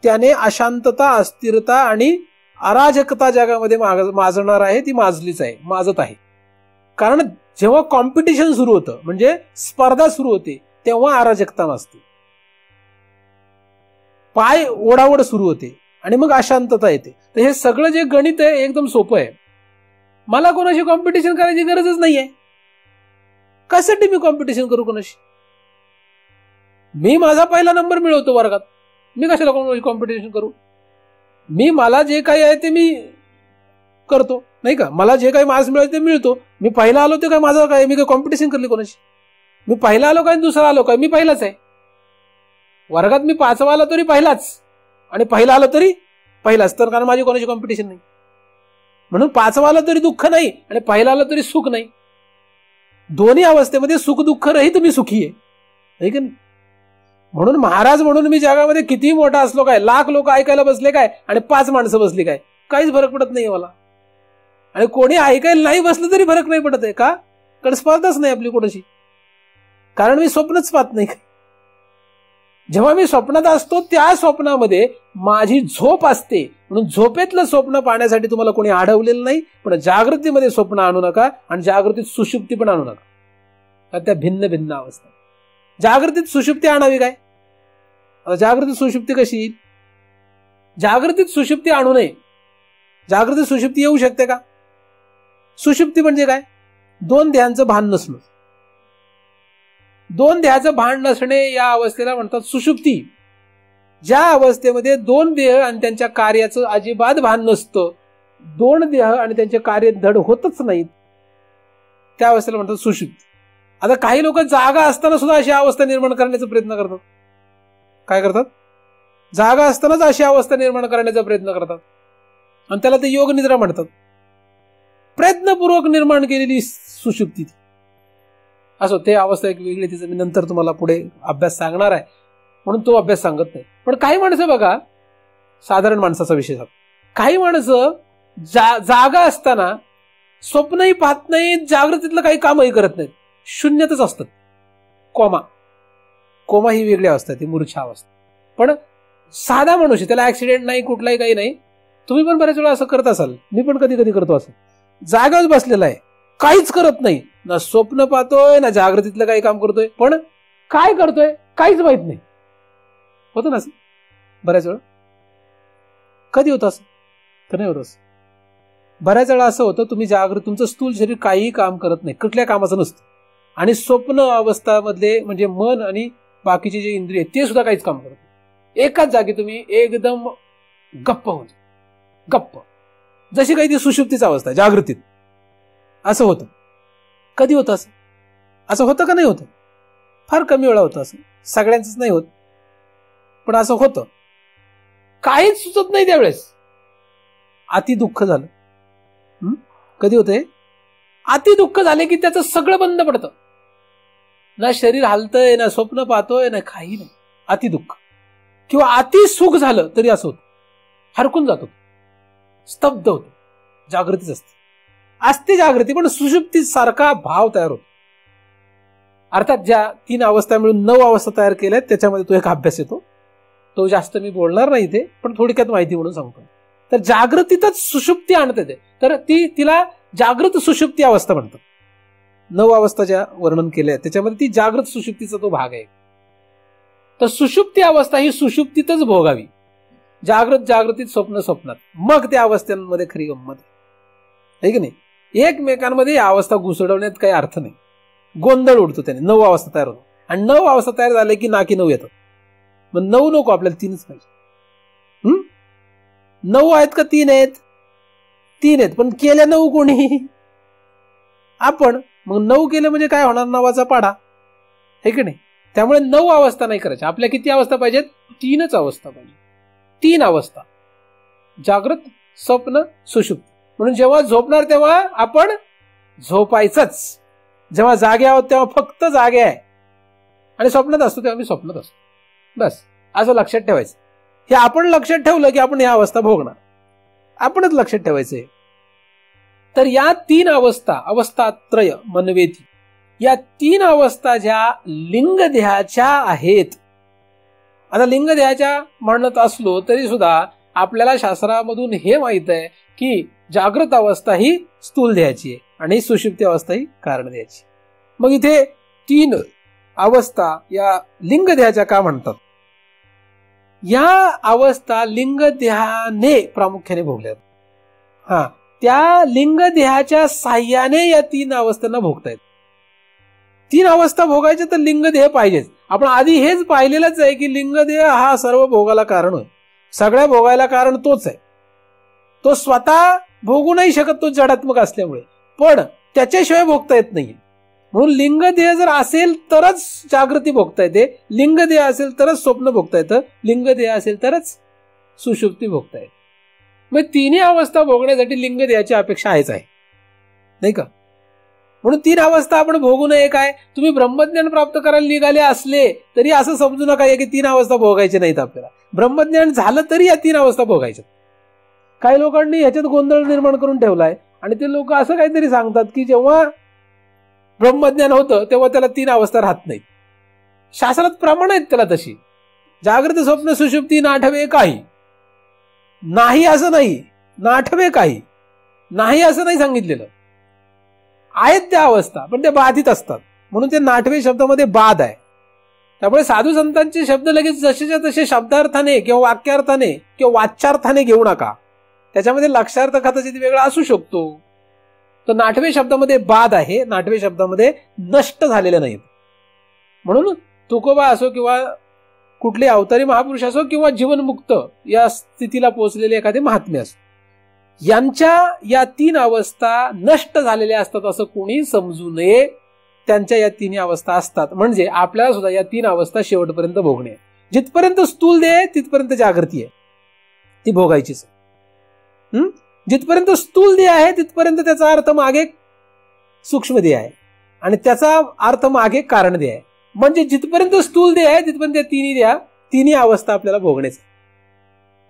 त्याने अशांतता, अस्थिरता आणि अराजकता जगामध्ये माजणार आहे, ती माजलीच आहे, माजत आहे. कारण जेव्हा कॉम्पिटिशन सुरू होतं, म्हणजे स्पर्धा सुरू होते, तेव्हा अराजकता माजते, पाय ओढावड सुरू होते आणि मग अशांतता येते. तर हे सगळं जे गणित आहे एकदम सोपं आहे. मला कोणाशी कॉम्पिटिशन करायची गरजच नाहीये. कशासाठी मी कॉम्पिटिशन करू कोणाशी? मी माझा पहिला नंबर मिळवतो वर्गात, मी कशाला कोणाशी कॉम्पिटिशन करू? मी मला जे काही आहे ते मी करतो, नाही का? मला जे काही मार्क्स मिळाले ते मिळतो. मी पहिला आलो ते काय माझं काय, मी काय कॉम्पिटिशन करली कोणाशी? मी पहिला आलो काय दुसरा आलो काय, मी पहिलाच आहे. वर्गात मी 5वा आलो तरी पहिलाच आणि पहिला आलो तरी पहिलाच, तर कारण माझी कोणाची कॉम्पिटिशन नाही. म्हणून 5वा आलो तरी दुःख नाही आणि पहिला आलो तरी सुख नाही. दोन्ही अवस्थेमध्ये सुख दुःख रहित मी सुखी आहे का नाही? म्हणून महाराज म्हणून मी जगामध्ये किती मोठा असलो काय, लाख लोक ऐकायला बसले काय आणि 5 माणसं बसली काय, काहीच फरक पडत नाही मला. आणि कोणी ऐकायला नाही बसलं तरी फरक नाही पडत आहे का? कारण स्पर्धाच नाही आपली कोणाशी, कारण मी स्वप्नच पाहत नाही. जेव्हा मी स्वप्नात असतो त्या स्वप्नामध्ये माझी झोप असते, म्हणून झोपेतलं स्वप्न पाहण्यासाठी तुम्हाला कोणी अडवलेलं नाही. पण जागृतीमध्ये स्वप्न आणू नका आणि जागृतीत सुषुप्ती पण आणू नका, त्या भिन्न भिन्न अवस्था. जागृतीत सुषुप्ती आणावी काय? आता जागृतीत सुषुप्ती कशी येईल? जागृतीत सुषुप्ती आणू नये. जागृतीत सुषुप्ती येऊ शकते का? सुषुप्ती म्हणजे काय? 2 देहांचं भान नसणं. 2 देहाचं भान नसणे या अवस्थेला म्हणतात सुषुप्ती. ज्या अवस्थेमध्ये 2 देह आणि त्यांच्या कार्याचं अजिबात भान नसतं, 2 देह आणि त्यांचे कार्य धड होतच नाहीत, त्या अवस्थेला म्हणतात सुषुप्ती. आता काही लोक जागा असताना सुद्धा अशी अवस्था निर्माण करण्याचा प्रयत्न करतात. काय करतात? जागा असतानाच अशी अवस्था निर्माण करण्याचा प्रयत्न करतात आणि त्याला ते योग निद्रा म्हणतात. प्रयत्नपूर्वक निर्माण केलेली सुषुप्ती. असो, ते अवस्था एक वेगळी, तिचं मी नंतर तुम्हाला पुढे अभ्यास सांगणार आहे, म्हणून तो अभ्यास सांगत नाही. पण काही माणसं बघा, साधारण माणसाचा विषय सांग, काही माणसं जागा असताना स्वप्नही पाहत नाहीत, जागृतीतलं काही कामही करत नाहीत, शून्यतच असतात. कोमा ही वेगळी अवस्था, ती मूर्छा अवस्था. पण साधा मनुष्य, त्याला ऍक्सिडेंट नाही, कुठलाही काही नाही. तुम्ही पण बऱ्याच वेळा असं करत असाल, मी पण कधी कधी करतो असं. जागाच बसलेला आहे, काहीच करत नाही, ना स्वप्न पाहतोय ना जागृतीतलं काही काम करतोय, पण काय करतोय काहीच माहित नाही. होतं ना असं बऱ्याच वेळा? कधी होतं असं? तर नाही होत असं. बऱ्याच वेळा असं होतं, तुम्ही जागृत, तुमचं स्थूल शरीर काहीही काम करत नाही, कुठल्या कामाचं नसतं, आणि स्वप्न अवस्थामधले म्हणजे मन आणि बाकीचे जे इंद्रिय ते सुद्धा काहीच काम करत नाही. एकाच जागी तुम्ही एकदम गप्प होत, गप्प, जशी काही ती सुषुप्तीची अवस्था आहे जागृतीत. असं होतं. कधी होतं असं? असं होतं का नाही होतं? फार कमी वेळा होतं असं, सगळ्यांचंच नाही होत, पण असं होतं. काहीच सुचत नाही त्यावेळेस. अति दुःख झालं. कधी होतंय? अति दुःख झाले की त्याचं सगळं बंद पडतं. ना शरीर हालतंय, ना स्वप्न पाहतोय, ना काही नाही. अति दुःख. किंवा अति सुख झालं तरी असं होतं, हरकून जातो, स्तब्ध होतो. जागृतीच असते जागृती, पण सुषुप्ती सारखा भाव तयार होतो. अर्थात ज्या 3 अवस्था मिळून 9 अवस्था तयार केल्यात त्याच्यामध्ये तो एक अभ्यास येतो, तो जास्त मी बोलणार नाही ते, पण थोडक्यात माहिती म्हणून सांगतो. तर जागृतीतच सुषुप्ती आणते ते, तर तिला जागृत सुषुप्ती अवस्था म्हणतात. 9 अवस्था ज्या वर्णन केल्या त्याच्यामध्ये ती जागृत सुषुप्तीचा तो भाग आहे. तर सुषुप्ती अवस्था ही सुषुप्तीतच भोगावी, जागृतीत, स्वप्नात, मग त्या अवस्थांमध्ये खरी गंमत आहे की नाही. एकमेकांमध्ये या अवस्था घुसडवण्यात काही अर्थ नाही, गोंधळ उडतो त्याने. 9 अवस्था तयार होतो, आणि 9 अवस्था तयार झाले की नाकी 9 येतात. मग 9 नको, आपल्याला 3च पाहिजे. 9 आहेत का 3 आहेत? 3 आहेत, पण केल्या 9 कोणी? आपण. मग 9 केलं म्हणजे काय होणार? नावाचा पाडा, हे की नाही. त्यामुळे 9 अवस्था नाही करायच्या. आपल्या किती अवस्था पाहिजेत? 3च अवस्था पाहिजे. 3 अवस्था, जागृत, स्वप्न, सुषुप्त. म्हणून जेव्हा झोपणार तेव्हा आपण झोपायचंच, जेव्हा जागे आहोत तेव्हा फक्त जागे आहे, आणि स्वप्नात असतो तेव्हा मी स्वप्नात असतो, बस. असं लक्षात ठेवायचं. हे आपण लक्षात ठेवलं की आपण या अवस्था भोगणार, आपणच लक्षात ठेवायचंय. तर या 3 अवस्थात्रय मनवेती, या 3 अवस्था ज्या लिंगदेहाच्या आहेत. आता लिंगदेहाच्या म्हणत असलो तरी सुद्धा आपल्याला शास्त्रामधून हे माहित आहे की जागृत अवस्था ही स्थूल देहाची आहे आणि सुषुप्ती अवस्था ही कारण देहाची. मग इथे 3 अवस्था या लिंगदेहाच्या का म्हणतात? या अवस्था लिंगदेहाने प्रामुख्याने भोगल्यात. त्या लिंगदेहाच्या साह्याने या 3 अवस्थांना भोगतायत. 3 अवस्था भोगायच्या तर लिंगदेह पाहिजेच. आपण आधी हेच पाहिलेलंच आहे की लिंगदेह हा सर्व भोगाला कारण होय, सगळ्या भोगायला कारण तोच आहे. तो स्वतः भोगू नाही शकत, तो जडात्मक असल्यामुळे, पण त्याच्याशिवाय भोगता येत नाही. म्हणून लिंगदेह जर असेल तरच जागृती भोगता येते, लिंगदेह असेल तरच स्वप्न भोगता येतं, लिंगदेह असेल तरच सुषुप्ती भोगता येते. मग 3 अवस्था भोगण्यासाठी लिंगदेहाची अपेक्षा आहेच आहे, नाही का. म्हणून 3 अवस्था आपण भोगू नये. काय, तुम्ही ब्रह्मज्ञान प्राप्त करायला निघाले असले तरी असं समजू नका की 3 अवस्था भोगायचे नाहीत आपल्याला. ब्रह्मज्ञान झालं तरी या 3 अवस्था भोगायच्या. काही लोकांनी ह्याच्यात गोंधळ निर्माण करून ठेवलाय, आणि ते लोक असं काहीतरी सांगतात की जेव्हा ब्रह्मज्ञान होतं तेव्हा त्याला 3 अवस्था राहत नाहीत. शास्त्रात प्रमाण आहेत त्याला तशी. जागृत, स्वप्न, सुषुप्ती नाठवे काही नाही असं नाही, नाठवे काही नाही असं नाही सांगितलेलं. आहेत त्या अवस्था, पण त्या बाधित असतात, म्हणून ते नाठवे शब्दामध्ये बाद आहे. त्यामुळे साधू संतांचे शब्द लगेच जसेच्या तसे शब्दार्थाने किंवा वाक्यार्थाने किंवा वाच्यार्थाने घेऊ नका. त्याच्यामध्ये लक्षार्थ कदाचित वेगळा असू शकतो. तर नाठवे शब्दामध्ये बाद आहे, नाठवे शब्दामध्ये नष्ट झालेले नाहीत. म्हणून तुकोबा असो किंवा कुठले अवतारी महापुरुष असो किंवा जीवनमुक्त या स्थितीला पोहोचलेले एखादे महात्मे असो, यांच्या या 3 अवस्था नष्ट झालेल्या असतात असं कोणी समजू नये. त्यांच्या या 3 अवस्था असतात, म्हणजे आपल्याला सुद्धा या 3 अवस्था शेवटपर्यंत भोगणे. जिथपर्यंत स्थूल देह आहे तिथपर्यंत जागृती आहे, ती भोगायचीच. जिथपर्यंत स्थूल देह आहे तिथपर्यंत त्याचा अर्थ मागे सूक्ष्म देह आहे, आणि त्याचा अर्थ मागे कारण देह आहे. म्हणजे जिथपर्यंत स्थूल देह आहे तिथपर्यंत 3 अवस्था आपल्याला भोगण्याच.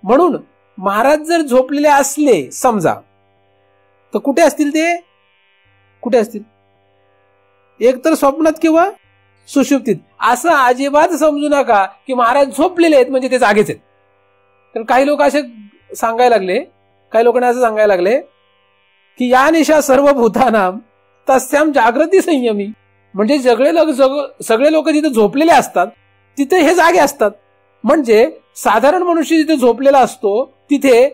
म्हणून महाराज जर झोपलेले असले समजा, तर कुठे असतील ते? कुठे असतील? एक तर स्वप्नात किंवा सुषुप्तीत. असं अजिबात समजू नका की महाराज झोपलेले आहेत म्हणजे ते जागेच आहेत. तर काही लोक असे सांगायला लागले, काही लोकांना असं सांगायला लागले की या निशा सर्व भूतानाम तस्याम जागृती संयमी. म्हणजे सगळे लोक जिथे झोपलेले असतात तिथे हे जागे असतात. म्हणजे साधारण मनुष्य जिथे झोपलेला असतो तिथे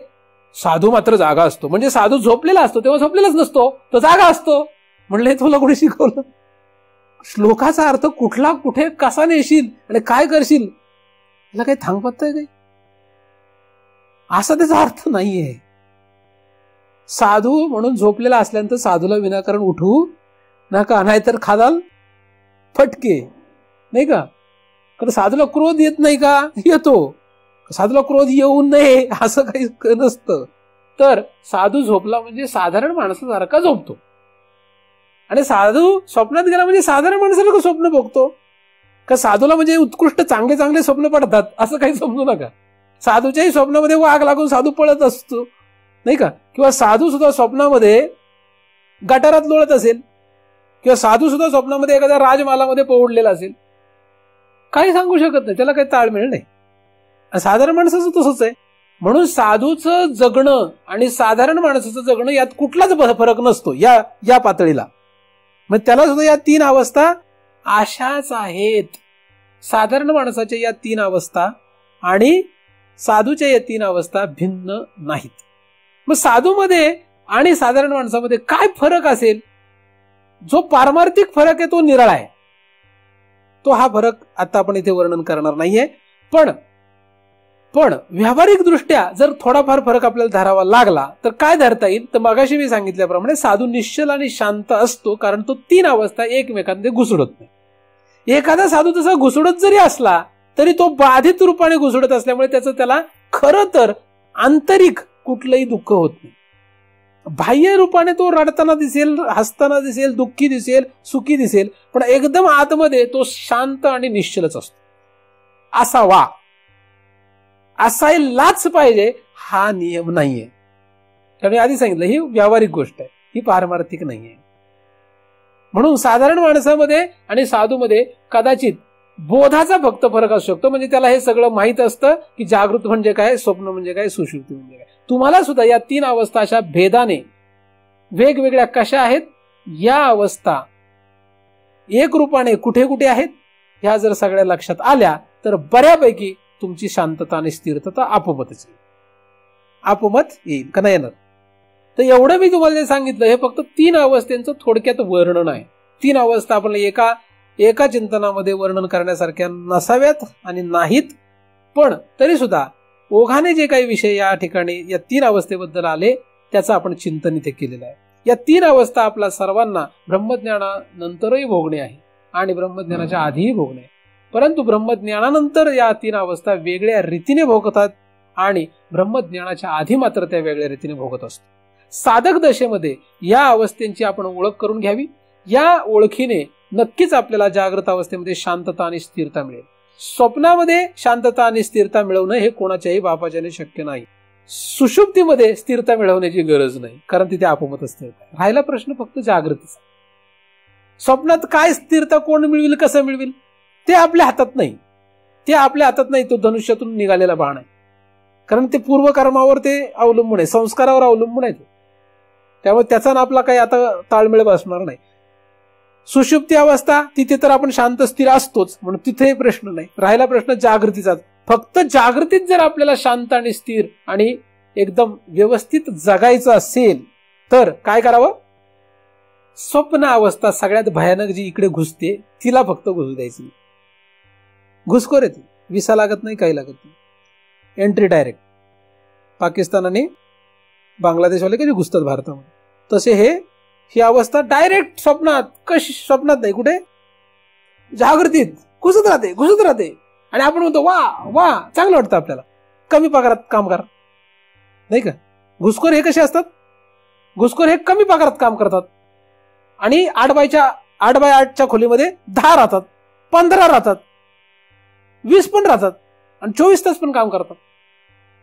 साधू मात्र जागा असतो. म्हणजे साधू झोपलेला असतो तेव्हा झोपलेलाच नसतो, तो जागा असतो. म्हणले तुला कोणी शिकवलं? श्लोकाचा अर्थ कुठला कुठे कसा नेशील आणि काय करशील याला काही थांगपत्ता आहे काही? असा त्याचा अर्थ नाहीये. साधू म्हणून झोपलेला असल्यानंतर साधूला विनाकारण उठवू नका, नाहीतर खादाल फटके, नाही का? कारण साधूला क्रोध येत नाही का? येतो. साधूला क्रोध येऊ नये असं काही नसतं. तर साधू झोपला म्हणजे साधारण माणसासारखा झोपतो. आणि साधू स्वप्नात गेला म्हणजे साधारण माणसाला स्वप्न बघतो का? साधूला म्हणजे उत्कृष्ट चांगले चांगले स्वप्न पडतात असं काही समजू नका. साधूच्याही स्वप्नामध्ये वाघ लागून साधू पळत असतो, नाही का? किंवा साधू सुद्धा स्वप्नामध्ये गटारात लोळत असेल, किंवा साधू सुद्धा स्वप्नामध्ये एखाद्या राजमालामध्ये पोहडलेला असेल. काही सांगू शकत नाही, त्याला काही ताळमेळ नाही. साधारण माणसाचं तसंच आहे. म्हणून साधूचं जगणं आणि साधारण माणसाचं जगणं यात कुठलाच फरक नसतो या पातळीला. मग त्याला सुद्धा या 3 अवस्था अशाच आहेत. साधारण माणसाच्या या 3 अवस्था आणि साधूच्या या 3 अवस्था भिन्न नाहीत. मग साधूमध्ये आणि साधारण माणसामध्ये काय फरक असेल? जो पारमार्थिक फरक आहे तो निराळा आहे. तो हा फरक आता आपण इथे वर्णन करणार नाहीये. पण व्यावहारिक दृष्ट्या जर थोडाफार फरक आपल्याला धरावा लागला तर काय धरता येईल? तर मगाशी मी सांगितल्याप्रमाणे साधू निश्चल आणि शांत असतो, कारण तो 3 अवस्था एकमेकांमध्ये घुसडत नाही. एखादा साधू तसा घुसडत जरी असला तरी तो बाधित रूपाने घुसडत असल्यामुळे त्याला खरं तर आंतरिक कुठलंही दुःख होत नाही. बाह्य रूपाने तो रडताना दिसेल, हसताना दिसेल, दुःखी दिसेल, सुखी दिसेल, पण एकदम आतमध्ये तो शांत आणि निश्चलच असतो. असावा, असायलाच पाहिजे हा नियम नाहीये. त्यामुळे आधी सांगितलं ही व्यावहारिक गोष्ट आहे, ही पारमार्थिक नाहीये. म्हणून साधारण माणसामध्ये आणि साधूमध्ये कदाचित बोधाचा फक्त फरक असू शकतो. म्हणजे त्याला हे सगळं माहित असतं की जागृत म्हणजे काय, स्वप्न म्हणजे काय, सुषुप्ती म्हणजे काय. तुम्हाला सुद्धा या 3 अवस्था अशा भेदाने वेगवेगळ्या कशा आहेत, या अवस्था एक रूपाने कुठे कुठे आहेत ह्या जर सगळ्या लक्षात आल्या तर बऱ्यापैकी तुमची शांतता आणि स्थिरता आपोआपच येईल. आपोआप येईल का नाही येणार? तर एवढं मी तुम्हाला जे सांगितलं हे फक्त 3 अवस्थेचं थोडक्यात वर्णन आहे. 3 अवस्था आपल्याला एका चिंतनामध्ये वर्णन करण्यासारख्या नसाव्यात आणि नाहीत, पण तरी सुद्धा ओघाने जे काही विषय या ठिकाणी या 3 अवस्थेबद्दल आले त्याचं आपण चिंतन इथे केलेलं आहे. या 3 अवस्था आपल्या सर्वांना ब्रह्मज्ञानानंतरही भोगणे आहे आणि ब्रह्मज्ञानाच्या आधीही भोगणे आहे. परंतु ब्रह्मज्ञानानंतर या 3 अवस्था वेगळ्या रीतीने भोगतात आणि ब्रह्मज्ञानाच्या आधी मात्र त्या वेगळ्या रीतीने भोगत असतो. साधक दशेमध्ये या अवस्थेंची आपण ओळख करून घ्यावी. या ओळखीने नक्कीच आपल्याला जागृत अवस्थेमध्ये शांतता आणि स्थिरता मिळेल. स्वप्नामध्ये शांतता आणि स्थिरता मिळवणं हे कोणाच्याही बापाच्याने शक्य नाही. सुषुप्तीमध्ये स्थिरता मिळवण्याची गरज नाही, कारण तिथे आपोआपच स्थिरता आहे. राहिला प्रश्न फक्त जागृतीचा. स्वप्नात काय स्थिरता कोण मिळविल, कसं मिळविल ते आपल्या हातात नाही. तो धनुष्यातून निघालेला बाण आहे. कारण ते पूर्वकर्मावर ते अवलंबून आहे, संस्कारावर अवलंबून आहे. त्यामुळे त्याचा आपला काही आता ताळमेळ बसणार नाही. सुषुप्ती अवस्था तिथे तर आपण शांत स्थिर असतोच, म्हणून तिथे प्रश्न नाही. राहिला प्रश्न जागृतीचा. फक्त जागृतीत जर आपल्याला शांत आणि स्थिर आणि एकदम व्यवस्थित जगायचं असेल तर काय करावं? स्वप्न अवस्था सगळ्यात भयानक जी इकडे घुसते तिला फक्त घुसू द्यायची. घुसखोर येते, विसा लागत नाही, काही लागत नाही, एंट्री डायरेक्ट. पाकिस्तान आणि बांगलादेशवाले कधी घुसतात भारतामध्ये, तसे ही अवस्था डायरेक्ट स्वप्नात. कशी? स्वप्नात नाही, कुठे? जागृतीत घुसत राहते आणि आपण म्हणतो वा वा, चांगलं वाटतं आपल्याला, कमी पगारात काम करा, नाही का? घुसखोर हे कसे असतात? घुसखोर हे कमी पगारात काम करतात आणि 8x8च्या खोलीमध्ये 10 राहतात, 15 राहतात, 20 पण राहतात आणि 24 तास पण काम करतात.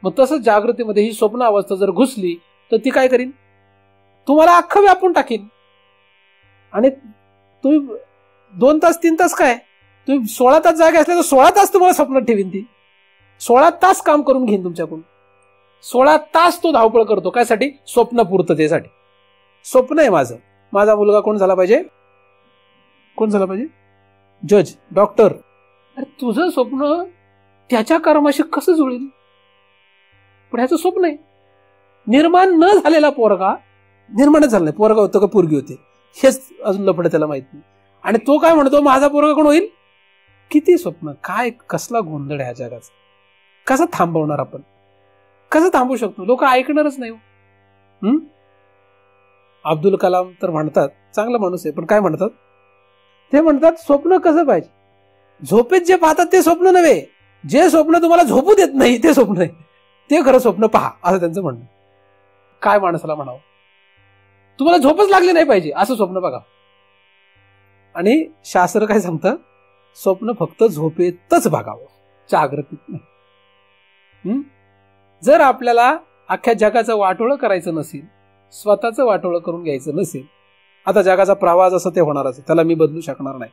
मग तसंच जागृतीमध्ये ही स्वप्न अवस्था जर घुसली तर ती काय करीन? तुम्हाला अख्खं व्यापून टाकीन. आणि तुम्ही 2 तास 3 तास काय, तुम्ही 16 तास जागे असले तर 16 तास तुम्हाला स्वप्नात ठेवीन. ती 16 तास काम करून घेईन तुमच्याकडून. 16 तास तो धावपळ करतो. कायसाठी? स्वप्न पूर्ततेसाठी. स्वप्न आहे माझा मुलगा कोण झाला पाहिजे? जज, डॉक्टर. अरे तुझं स्वप्न त्याच्या कर्माशी कसं जुळेल? पण ह्याचं स्वप्न आहे. निर्माण न झालेला पोरगा, निर्माणच झाला नाही, पोरगा होतो का पोरगी होते हेच अजून लपडं त्याला माहित नाही, आणि तो काय म्हणतो माझा पोरगा कोण होईल. किती स्वप्न, काय कसला गोंधळ ह्या जगाचा. कसं थांबवणार आपण, कसं थांबवू शकतो. लोक ऐकणारच नाही. अब्दुल कलाम तर म्हणतात, चांगला माणूस आहे, पण काय म्हणतात ते म्हणतात स्वप्न कसं पाहिजे, झोपेत जे पाहतात ते स्वप्न नव्हे, जे स्वप्न तुम्हाला झोपू देत नाही ते स्वप्न आहे, ते खरं स्वप्न पहा, असं त्यांचं म्हणणं. काय माणसाला म्हणावं, तुम्हाला झोपच लागली नाही पाहिजे असं स्वप्न बघा. आणि शास्त्र काय सांगतं, स्वप्न फक्त झोपेतच बघावं, जागृतीत नाही. जर आपल्याला अख्ख्या जगाचं वाटोळं करायचं नसेल, स्वतःचं वाटोळं करून घ्यायचं नसेल, आता जगाचा प्रवाह जसं ते होणारच आहे, त्याला मी बदलू शकणार नाही,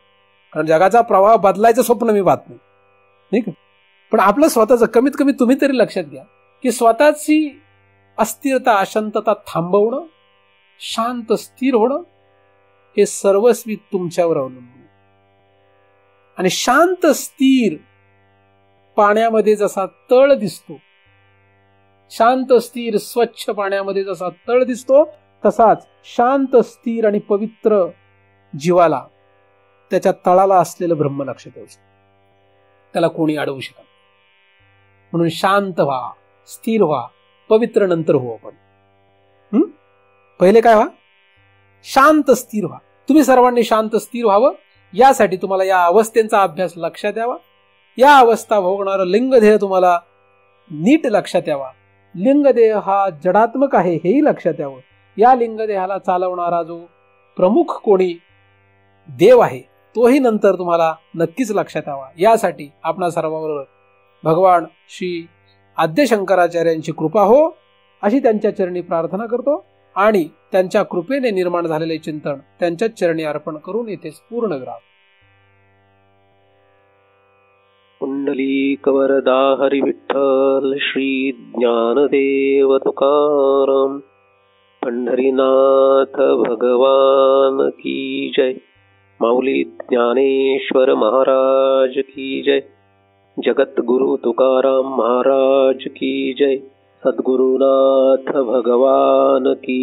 कारण जगाचा प्रवाह बदलायचं स्वप्न मी पाहत नाही, ठीक आहे. पण आपलं स्वतःचं कमीत कमी तुम्ही तरी लक्षात घ्या की स्वतःची अस्थिरता, अशांतता थांबवणं, शांत स्थिर होणं हे सर्वस्वी तुमच्यावर अवलंबून. आणि शांत स्थिर पाण्यामध्ये जसा तळ दिसतो, शांत स्थिर स्वच्छ पाण्यामध्ये जसा तळ दिसतो, तसाच शांत स्थिर आणि पवित्र जीवाला त्याच्या तळाला असलेलं ब्रह्म लक्षात येऊ शकतं, त्याला कोणी अडवू शकत. म्हणून शांत व्हा, स्थिर व्हा, पवित्र नंतर हो. आपण पहिले काय व्हा, शांत स्थिर व्हा. तुम्ही सर्वांनी शांत स्थिर व्हावं यासाठी तुम्हाला या अवस्थेचा अभ्यास लक्षात यावा. या अवस्था भोगणारं लिंगदेह तुम्हाला नीट लक्षात यावा. लिंगदेह हा जडात्मक आहे हेही लक्षात यावं. या लिंगदेहाला चालवणारा जो प्रमुख कोणी देव आहे तोही नंतर तुम्हाला नक्कीच लक्षात यावा. यासाठी आपणा सर्वांवर भगवान श्री आद्य शंकराचार्यांची कृपा हो अशी त्यांच्या चरणी प्रार्थना करतो आणि त्यांच्या कृपेने निर्माण झालेले चिंतन त्यांच्याच चरणी अर्पण करून येथेच पूर्ण विराम. पुंडलीक वरदा हरी विठ्ठल श्री ज्ञानदेव तुकाराम. पंढरीनाथ भगवान की जय. माऊली ज्ञानेश्वर महाराज की जय. जगत गुरु तुकाराम महाराज की जय. सद्गुरुनाथ भगवान की